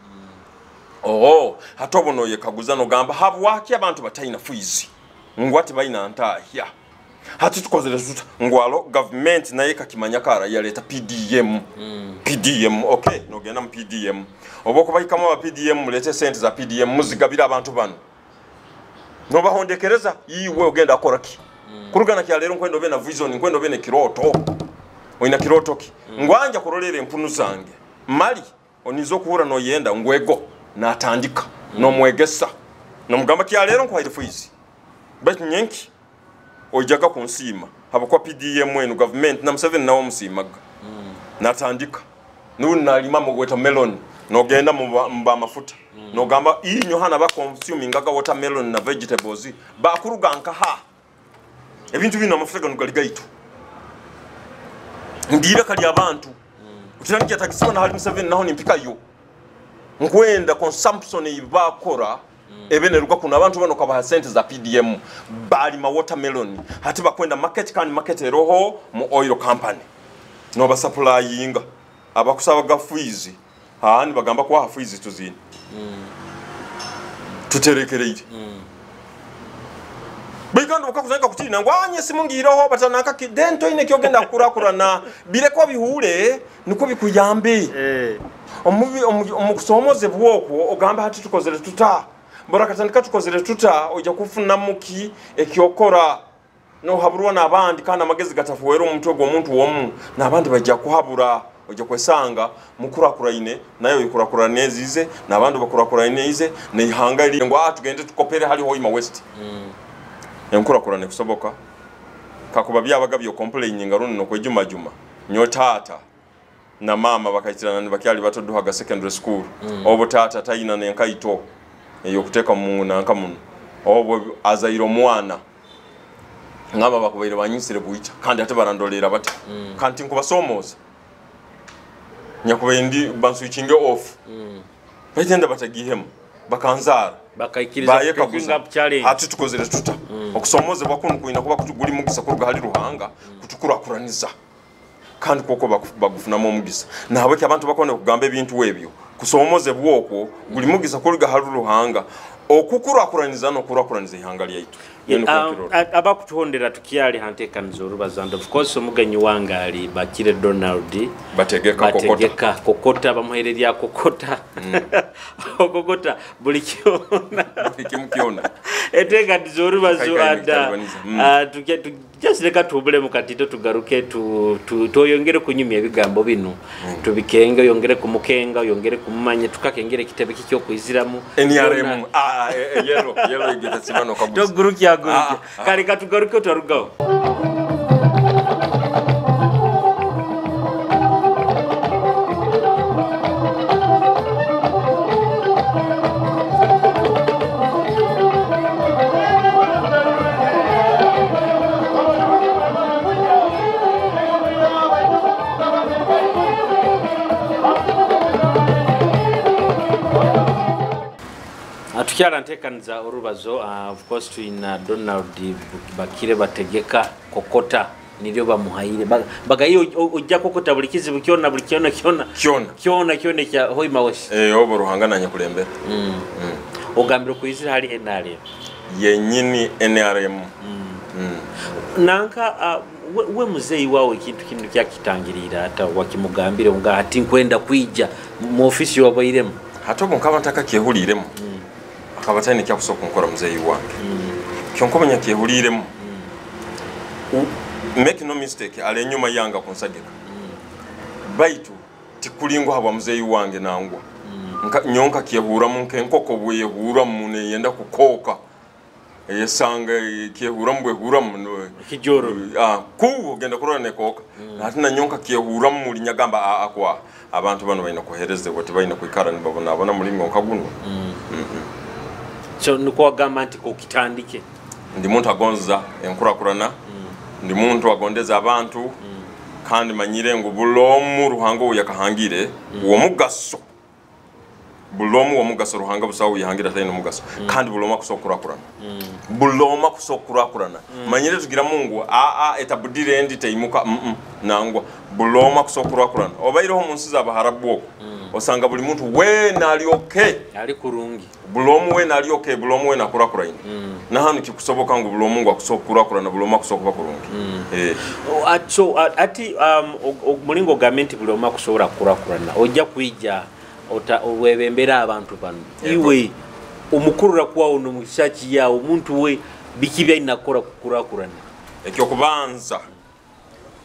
hatobo noye kaguza nogamba habwaki abantu batayina fuizi ngo tebayina ntahia hati tukozere tuta ngwalo government naye kakimanya kara yaleta PDM okay nogenda mu PDM oba kubayikamo aba PDM mulete sente za PDM muzigabira abantu bano noba hondekereza yiwe ogenda akoraki kurugana kyalero nkwendo bena vision nkwendo bene kiroto oina kiroto ki ngwanja kurolere empunu zange mali onizo kuhura no yenda ngwego natandika no mwegesa no mugamba kyalero nkwaire fuizi bet nyenki ojaga kunsima habakwa PDM wenu government na Museveni nawo musimaga natandika nunalima mu watermelon nogenda mba mafuta nogamba inyo hana ba consuming aga watermelon na vegetables bakuruganka ha ebintu bino amafuta ganugaligaitu ndira kali abantu utirangije takisiwa na hali Museveni naho nimpika yo nkwenda consumption ibakora ebeneruka kuna abantu bano kabaha sente za PDM bali ma watermelon hati bakwenda market kan market roho mu oil company no ba supplyinga abakusaba gafuizi hani bagamba kwa hafuizi tuzini tuterekereire bigando bakakuzanga kutina ngwanye simungiroho batanaka kidento ine kyogenda kurakurana bire ko bihule niko bikuyambe omukusomoze bwoko ogamba hati tukozere tuta borakatandika tukozere tuta oja kufuna muki ekyokora no haburwa nabandi kana magezi gatafuwero omuntu gwo muntu womu nabandi bajja kuhabura oja kwesanga mukurakuraine nayo yikurakura nezize nabandi bakurakuraine ize neihanga iri ngo atugende tukopere hali hoima west yankurakurane kusoboka kakuba byabaga byo complaining ngaruno no kwejuma juma nyotata na mama bakayitirana bakyali batoduhaga secondary school obo tata tayina nenkaito eyo kuteka muna nkamuno obo azairo mwana ngaba bakubaire banyisire buicha kandi ate barandolera bati kanti nkubasomoza nyakubendi banswitching off batenda batagihemu bakanzara bakayikiriza kukinga challenge hati tukozere tuta okusomoze bakunu kuina kuba kutuguli mugisa kuruga hali ruhanga kutukurakuraniza kandi koko bagufuna mu mugisa nawe abantu bakone kugamba ebintu webyo kusomoze bwoko guli mugisa kuruga hali ruhanga okukurakuraniza no kurakuraniza ihanga lyaitu abakutuhondera tukyali hantekaniza olubazanda of course omugenyi wangali bakire Donald bategeka kokota bamuhererya kokota okokota buli kyona etekaniza olubazo ada just leka tubule mukatito tugaruke toyongere kunyumya ebigambo bino tubikenge yongere kumukenga yongere kumumanye tukakengere kitebe kikyo kwiziramu NRM yellow igeta sibano kabuza toguruki kali katugaruke twarugaho tukyala ntekaniza orubazo of course tuina Donald bakire bategeka kokota nilyo bamuhaire bagayo ojja kokota buli kizibu kyona buli kyona kya hoima wose obo ruhangana nyakulembera ogambiro kuyizira hali NRM yenyini NRM nanka we muzeyi wawe kintu kinu kyakitangirira hata wakimugambire nga ati nkwenda kuija mu ofisi wabairemu hatobo nkaba ntaka kyehuliremu akabatani kyakusoka nkora muzeyi wange kyonkomanya kyehuliremu make no mistake ale nyuma yanga kunsagika baitu tikulingo habwa muzeyi wange nangwa nyonka kyehura munke nkoko bwe yehura mune yenda kukoka yesanga kyehura mbwe hura muno kijoro kuwo genda kurora nekoka natina nyonka kyehura muri nyagamba akwa abantu bano bayina kuhereze boti bayina kwikara nibabona abona muri ngonka guno so nuko agamba ko kitandike ndi muntu agonza enkurakurana ndi muntu agondeza abantu kandi manyire ngo bulomu ruhango yakahangire uwo mugaso bulomu omugaso ruhanga busawo yihangira tayino mugaso kandi buloma kusokurakurana buloma kusokurakurana manyire tugira mungu etabudire ndi teimuka nangwa buloma kusokurakurana obayireho munsi z'abaharabu osanga buli muntu we nali okay ali kurungi bulomu we nali okay bulomu we nakurakurana na hanu kikusoboka ngo bulomu ngo kusokurakurana buloma kusokuba kurungi so ati mulingo government buloma kusobora kurakurana ojja kuija webembera abantu bano iwe omukurura kwa ono mushaki ya omuntu we bikibya inakora kukurakurana ekyo kubanza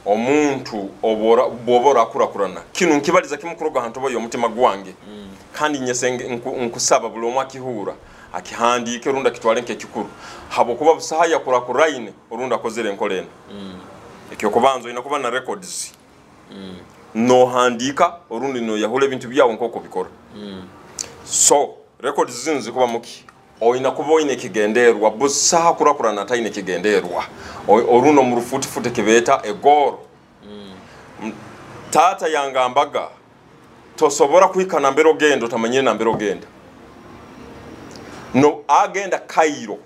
omuntu obora kurakurana kinu nkibaliza kimukuroga hantu boyo omutima gwange kandi nyesenge nkusaba bulomwa kihura akihandike runda kitwale nke kikuru habo kuba busahaya kurakuraine orunda kozere nkoleno ekyo kubanza ina kuba na records no handika orundi no yahule bintu byawo nkoko bikora so records zinzi kuba muki oina kuba oine kigenderwa busaha kurakurana taine kigenderwa oruno mu rufuti kibeta egoro tata yangambaga tosobora kwikana mbero gendo tamanyire na mbero genda no agenda Cairo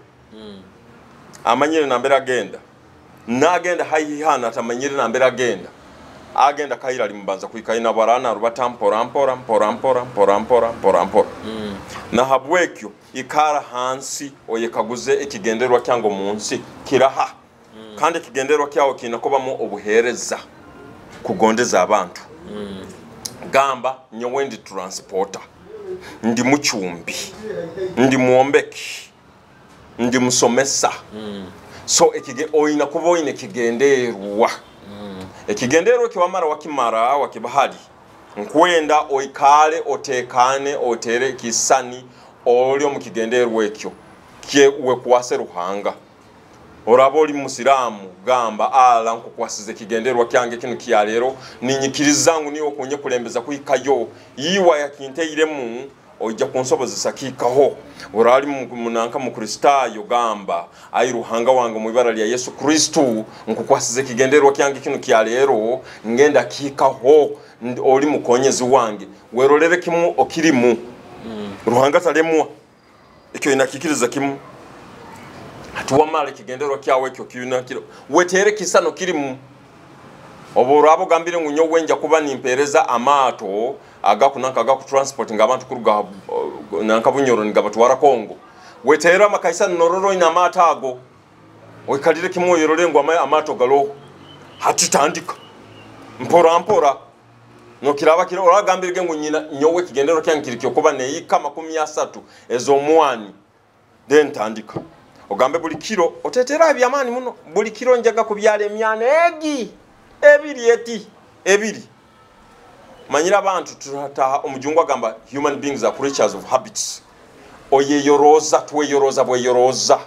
amanyire na mbero agenda nagenda haihana tamanyire na mbero agenda agenda Cairo ali mbanza kwikaina barana rubata mpora na habwekyo ikara hansi oyekaguze ikigenderwa kyango munsi kiraha kandi ikigenderwa kyawo kinakobamo obuhereza kugondeza abantu gamba nyowendi transporter ndi muchumbi ndi muombeki ndi musomesa so oina kuba oine kigenderwa ekigenderwa kiwamara wakibahali nkwenda oikale otekane otere kisani olyo mu kigenderwa ekyo kye we kwase ruhanga oraboli musiramu gamba ala nkukwasize kigenderwa kyange kinu kyalero ninyikirizangu niyo kunye kulembeza kuikayo yiwa yakinteiremu ojja kunsobozesa kikaho orali munanka mu Kristayo gamba ayi ruhanga wange mu ibara lya Yesu Kristu nkukwasize kigenderwa kyange kinu kyalero ngenda kikaho oli mukonyezi wange werolere kimu okirimu ruhanga talemwa ekyo inakikiriza kimu atuwa male kigenderwa kyawe ekyo kiyuna kiro wetere kisano kirimu oborabo gambire ngunyo wenja kuba nimpereza amato agakunanka agaku transport ngabantu kuruga nanka bunyoro ngabatwara Kongo wetera makaisa nororo ina amatago wekalire kimu yororengwa amato galo hatutandika mpora no kiraba kiro oragambirige ngunyina nyowe kigendero kyankirikyo kuba neyika 30 ezo mwani then tandika ogambe buli kiro otetera byamani muno buli kiro njaga kubyala emyana ebiri manyira abantu turata omujungwa gamba human beings are creatures of habits oyeyoroza tweyoroza bweyoroza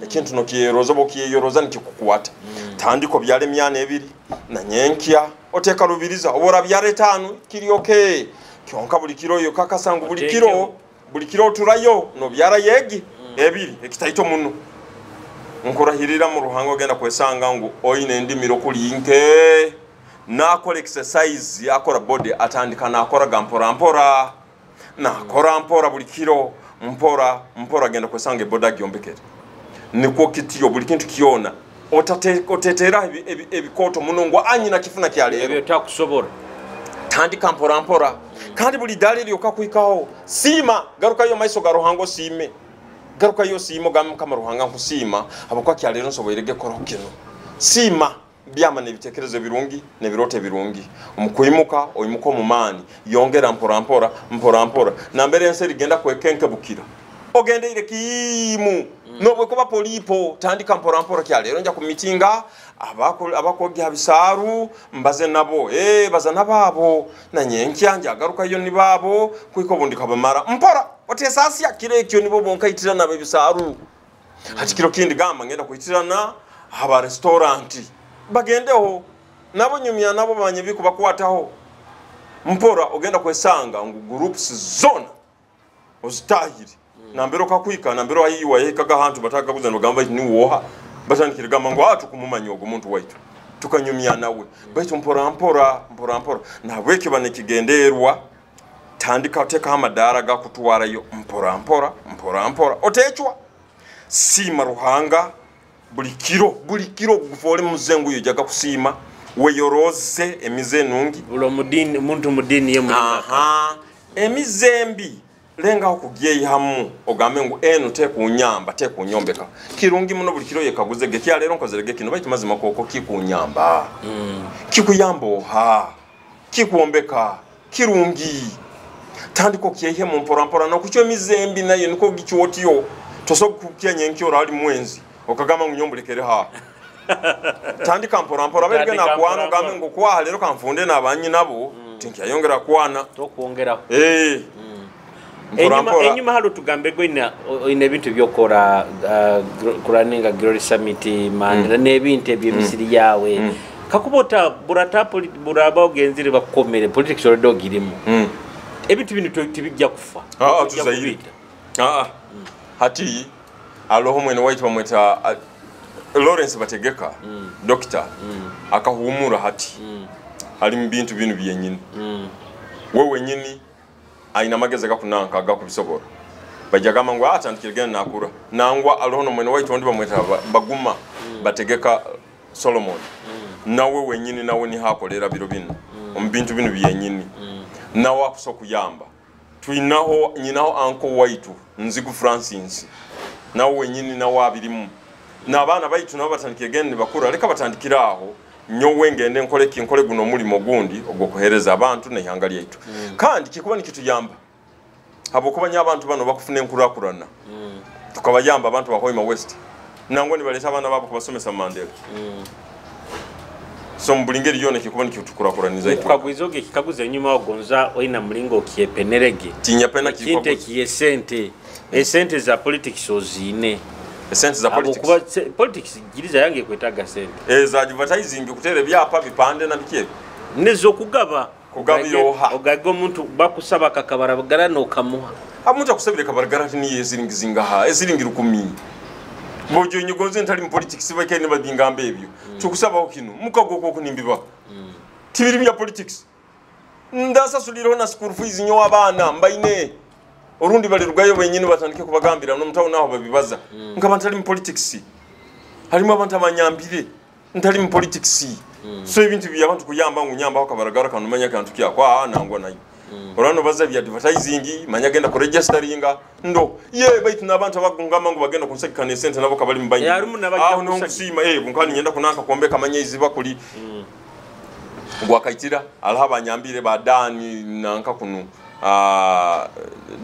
ekintu no kiyoroza bokiyoroza nikikukwata tandiko byale emyana ebiri na nyenkya oteka rubiriza obora byale 5 kiri okay kyonka buli kiro yo kakasangu buli kiro turayo no byara yegi ebiri ekitaito muno nkurahirira mu ruhango genda kwesanga ngo oine ndimiro kulinke nakora exercise yakora body atandika nakora gampora nakora buli kiro mpora genda kwesanga body agyombekere niko kitiyo buli kintu kiona otetera ebikoto munongwa anyina kifuna kyalero ebyo takusobora tandika mpora kandi buli dalili okakwikaho sima garuka yo maiso garuhango sime garuka yo simo kama ruhanga nkusima abakwa kyalero nsoboyerege korokeno sima byama nebitekerezo birungi nebirote birungi umukwimuka oyimuko mumani yongera mpora na mbere ense rigenda kwekenke bukira ogende ile kimu no bwe kuba polipo tandika mpora kyalero nja kumitinga abakogya bisaru mbaze nabo baza nababo na nyenkya njagaruka yo ni babo kwiko bundika bamara mpora otesasya kirekyo nibo bonka itirana bebisaru hati kiro kindi gamba ngenda kuitirana aba restaurant bagendeho nabo nyumya nabo banye bikuba kwataho mpora ogenda kwesanga ngu groups zone ozitahiri nambero kakwika nambero ayiwa yekaga hantu bataka kuzana bagamba ni woha batandikira gamba ngo kumumanya ogo muntu waitu tukanyumya nawe baitu mpora na bweke bane kigenderwa tandika oteka amadara ga kutwarayo mpora mpora otechwa sima ruhanga buli kiro gufole muzengu yo jaga kusima weyoroze emize nungi ulo mudini muntu mudini ye aha emizembi lenga okugiye hamu ogambe ngo eno te kunyamba te kunyombeka kirungi muno buli kiro yekaguze gekya lero nkozerege kino baiti mazima koko kikunyamba kikuyambo ha kikuombeka kirungi tandiko kiyehe mu mpora no kucyo mizembi nayo niko gichwotiyo toso kukyanye nkyo rali mwenzi okagama ngunyombolekere ha tandika mpora berge na kwana gambe ngo kwa lero kamfunde nabanyi nabo tinki ayongera kwana to kuongera enyuma halo tugambe go ina bintu byokora kuraninga Glory Summit mandira nebinte by'emisiri yawe kakubota buraba ogenzire bakomere politics orodogirimo ebintu bintu tibijja kufa tuzayirita hati aloho mwene waitwa mweta Lawrence Bategeka doctor akahumura hati ali mbintu binu byenyini wewe nyini aina mageze gakunanka gakubisobora bajagama ngo atandikirege nakura nangwa aloho no mwene waitwa ndi bamweta baguma Bategeka Solomon nawe wenyini nawe ni hakolera biro bino ombintu binu byenyini nawe akusokuyamba twinaho nyinaho anko waitu nzigu Francis nawe wenyini nawe abirimu nabana baitu nabo batandikirege bakura leka batandikiraho nyowe ngende nkole guno mulimo gundi ogwo kohereza abantu ne ihanga lyaitu kandi kikuba ni kitu yamba habo kubanya abantu bano bakufune nkurakurana tukabayamba abantu bahoima west nango ni baleta abana babo kubasomesa Mandela so mbulingeri yone kikuba ni kitu kurakuraniza itu kwagwizoge kikaguze nyuma ogonza oina mlingo kiepenerege tinya pena kinte kiesente esente za politics ozine essence za politics kuba politics giriza yange kwetaga sente za advertising kutere byapa bipande na bikiye nezo kugaba kugabiroha ogago muntu bakusaba kakabaragara no kamuha amuntu akusabire kabaragara ni yeziringizinga ha eziringira 10 bojo nyugoze ntari mu politics bakene badingambe ebyo tukusaba okino mukagoko kunimbiba tibiri bya politics ndasa suliro na school fees nyo abana mbaine orundi balirugayo benyine batandike kubagambira no mutawo naho babibaza nkaba ntari mu politics harimo abantu abanyambire ntari mu politics so ibintu byabantu kuyamba ngunyamba akabaragara kanumanya kantu kyakwa nangwa nayo orano baza bya advertising manyagenda ko registeringa ndo ye baitu nabantu abagungama ngo bagenda kunsekane sente nabo kabali mbayi aho no kusima bunkani nyenda kunanka kombeka manyezi bakuli gwakaitira alhaba nyambire badani nanka kunu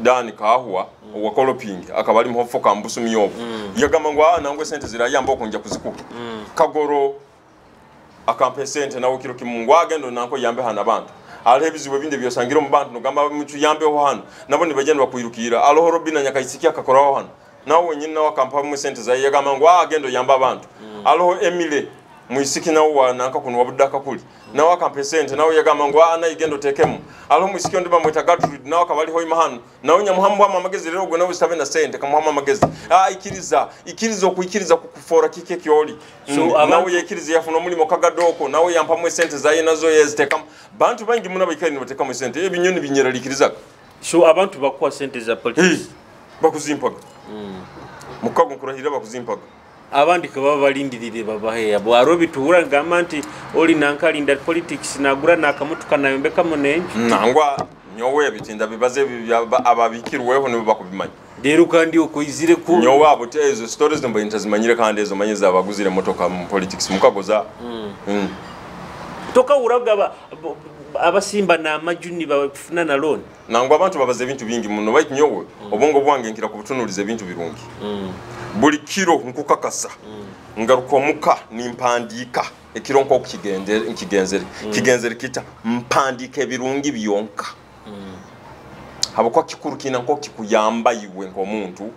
dani kahwa wakoloping akabali mhofo kambusu miyobo yagama ngwa nangwe sente zirayamba okunja kuzikuka kagoro akampe sente nawo kiro kimungu agendo nanko yambe hana bantu alhebizibwe binde byosangiro mu bantu nogamba mucu yambe ho hano nabo nibagenda bakwirukira alohoro bina nyakaisiki akakoraho hano nawo nyine nawo akampa mu sente za yagama ngwa agendo yamba abantu aloho Emile muisiki nawo wananka kuno wabudaka kuli nawo akampe sente nawo yagama ngwa ana igendo tekemu alo muisiki ndiba mweta Gertrude nawo kabali ho imahano nawo nyamuhamu wa magezi rero gwe nawo sabe na sente kamuhama magezi ikiriza okuyikiriza kukufora kike kyoli nawo yekiriza yafuna mulimo kagadoko nawo yampa mu sente za yenazo yezitekam bantu bangi muna bayikani batekam sente ebinyoni binyeralikiriza so abantu bakwa sente za politics bakuzimpaga mukago nkurahira bakuzimpaga abandi kaba balindirire babahe abo arobi tuhura ngamanti oli nankalinda politics nagura nakamutuka nayombeka munenje nangwa nyowe bitinda bibaze ababikirweho nibo bakubimanya rero kandi uko izire ku nyowe abotezo stories ndumba intazimanyire kandi ezo manyiza abaguzire motoka mu politics mukagoza toka uraga abasimba na majuni bafuna na loan nangwa abantu babaze ibintu bingi muno bait nyowe obongo bwange nkira kubutunulize ibintu birungi buli kiro nkukakasa ngaruko muka nimpandika ekiro nko kigenzere kita mpandike birungi byonka habako kikuru kina nko kikuyamba iwe nko muntu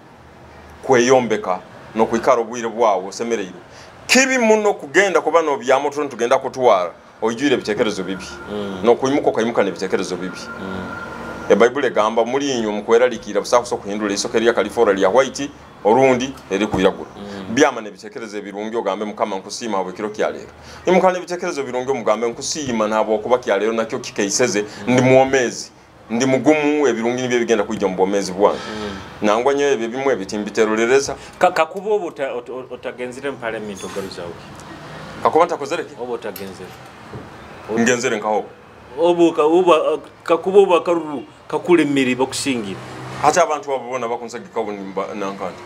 kweyombeka no kwikaro bwire bwawo semereiro kibi muno kugenda kuba no byamoto tugenda kutwara oyjire bitekerezo bibi no kuyimuko kayimuka ne bitekerezo bibi Bible gamba muri inyo mukwera likira busa kuso kuhindura isokeri ya California ya white orundi eri kuyiragura byamane bitekerezo birungi ogambe mukama nkusima abo kiro kya lero imukane bitekerezo birungi mugambe nkusima nabo kuba kya lero nakyo kikeiseze ndi muomezi ndi mugumu ebirungi nibyo bigenda kujja mu bwomezi bwange nangwa nyo ebyo bimwe bitimbiteroleleza kakuba otagenzire mu parliament ogaruzawo kakuba ntakozereke oba otagenzere ngenzere nkaho kakuba oba karuru kakulemere bakusingira ate abantu babona bakunsagika nankandi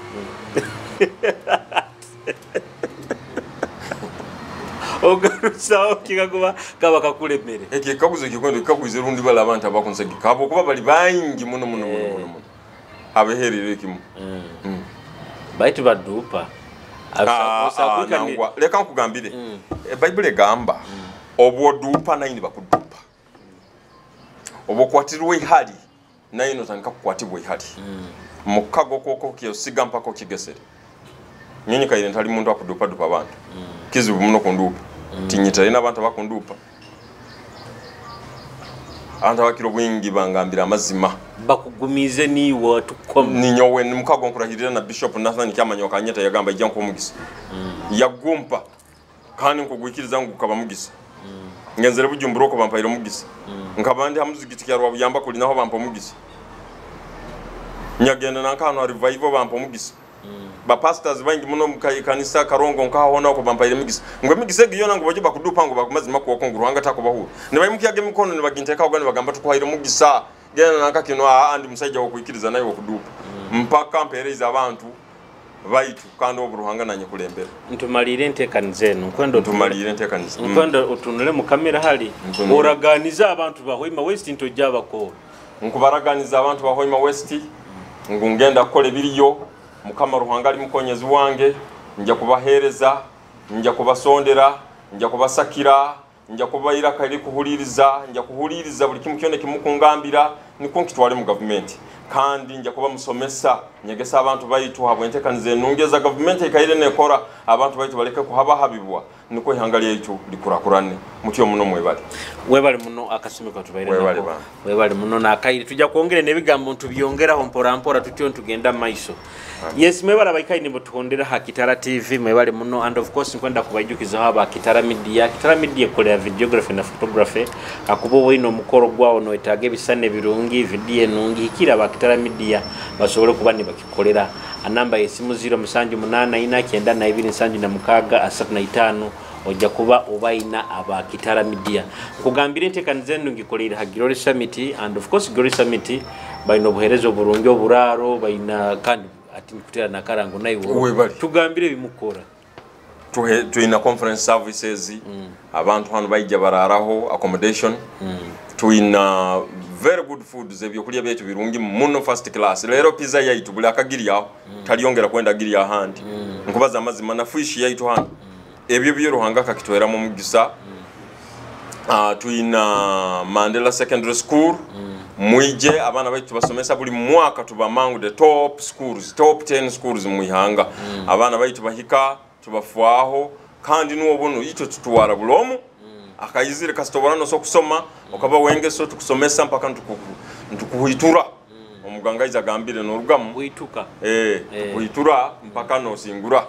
ogaruzawo kikakuba kaba kakulemere kakuze kikwendo kakuze rundi bala abantu abakunsagika abo kuba bali bayingi muno abeherere kimu baiti badupa leka nkugambire ebayibuli egamba obwodupa nayini bakudupa obwokwatirwa ihali nayini otandika kukwatibwa ihali mukago koko kyosiga mpaka okigesere nyonyi kaire ntali muntu akudupa abantu kizibu muno kundupa tinyita ina abantu abakundupa anta wakiro bwingi bangambira amazima bakugumize niwo tukom ninyowe mukago nkurahirira na Bishop Nathan Kyamanyoka anyeta yagamba ijya nkomugisa yagumpa kandi nkugwikiriza ngukaba mugisa ngenzere bujumburo ko bampayira mugisa nkabandi hamuzigiti kyarwa buyamba kuli naho bampa mugisa nyagenda nankano revival bampa mugisa ba pastors bangi muno mukanisa karongo nkaho nako bampayire mugisa ngwe mugise giyona ngo baje bakudupa ngo bakumazima ko konguruhanga takobahura nibaye mukiyage mikono nibaginteka ogani bagamba tukwahire mugisa genda nanka kino andi musajja wokwikiriza nayo wokudupa mpaka mpereza abantu baitu kandi oburuhanga nanye kulembera ntumalire ntekanize nkwendo ntumalire ntekanize nkwendo utunule mu kamera hali oraganiza abantu bahoima west ntojaba ko nkubaraganiza abantu bahoima west ngungenda kole biriyo mukama ruhanga ali mukonyezi wange njya kubahereza njya kubasondera njya kubasakira njya kubayira kali kuhuliriza njya kuhuliriza buli kimu kyone kimukungambira niko nkitwale mu government kandi njya kuba musomesa nyegesa abantu bayitu habwentekanize nungeza government ikaire nekora abantu bayitu baleke kuhaba habibwa niko ihanga yetu likurakurane mutyo muno mwebale muno akasime ko tubaire webale muno nakaire tujja kuongera nebigambo ntubyongeraho mpora tutyo ntugenda maiso yes mwebale abaikaine mutondera ha Kitara TV mwebale muno and of course nkwenda kubajukiza haba Kitara Media kole videography na photography akubo wino mukoro gwawo no etage bisane birungi video nungi kira ba Kitara Media basobole kubani bakikolera anamba yesimu 07899276 ojja kuba obaina aba Kitara Media kugambira entekanize nungikolera ha Glory Summit and of course Glory Summit baino buherezo burungi oburaro baina kandi ati kutera nakarango nayiwo tugambire bimukora tuina conference services abantu hano bayija bararaho accommodation tuina very good food zebyo kulya byetu birungi muno first class lero pizza yaitu buli akagiri yaho taliyongera kwenda giri ya handi nkubaza amazima na fish yaitu hano ebyo byo ruhanga kakitwera mu mugisa tuina Mandela Secondary School mwije abana baitu basomesa buli mwaka tubamangu the top schools top 10 schools muihanga abana baitu bahika tubafuaho kandi nuwo bono icho tutuwara bulomo akayizire kasitobora no so kusoma okaba wenge so tukusomesa mpaka ntukuhitura omuganga izagambire no rugamu uituka uhitura mpaka no singura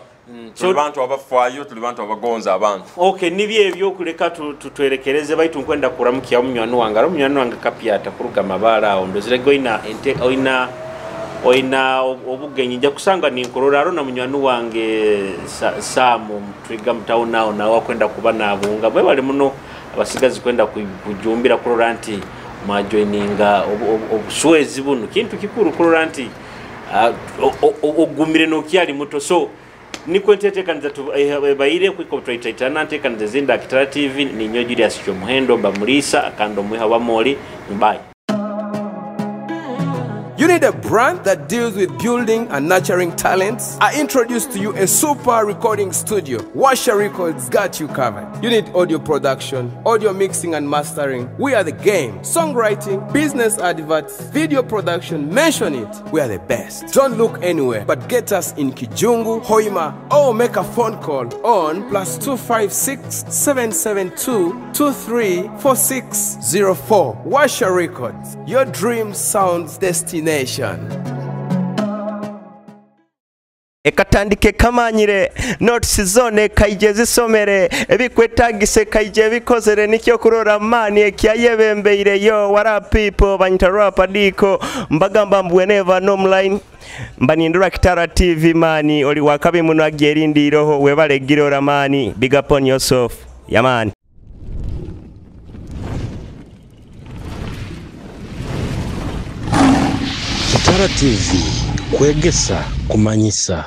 tuli bantu abafayo tuli bantu abagonza abantu okay nibye ebyo kuleka tutwerekereze baitu nkwenda kuramukya omunywanu wanga kapyata kuruga mabala ondozire goina oina obugenyi nja kusanga ni nkororaro na munywanu wange Samu Twiga mtao nao na wakwenda kuba nabunga bwe bali muno abasigazi kwenda kujumbira kuroranti majoininga obuswezi buno kintu kikuru kuroranti ogumire no kyali muto so niko ntetekaniza bayire kwiko twaitaitana ntekanze zinda Kitara TV ni nyo Julius Chomuhendo bamulisa akando mwiha wamoli bye. You need a brand that deals with building and nurturing talents? I introduce to you a super recording studio. Washer Records got you covered. You need audio production, audio mixing and mastering. We are the game. Songwriting, business adverts, video production, mention it. We are the best. Don't look anywhere, but get us in Kijungu, Hoima, or make a phone call on +256 772 234604. Washer Records, your dream sounds destination. ekatandike kamanyire notes zone kaije zisomere ebikwetagise kaije bikozere nikyo kurora mani ekyayebembeire yo what up people bantarapa diko mbagamba mbweneva online mbanindura Kitara TV mani oli wakabe muno agerindiro webale girora mani big up on yourself yamani Kitara TV kwegesa kumanyisa.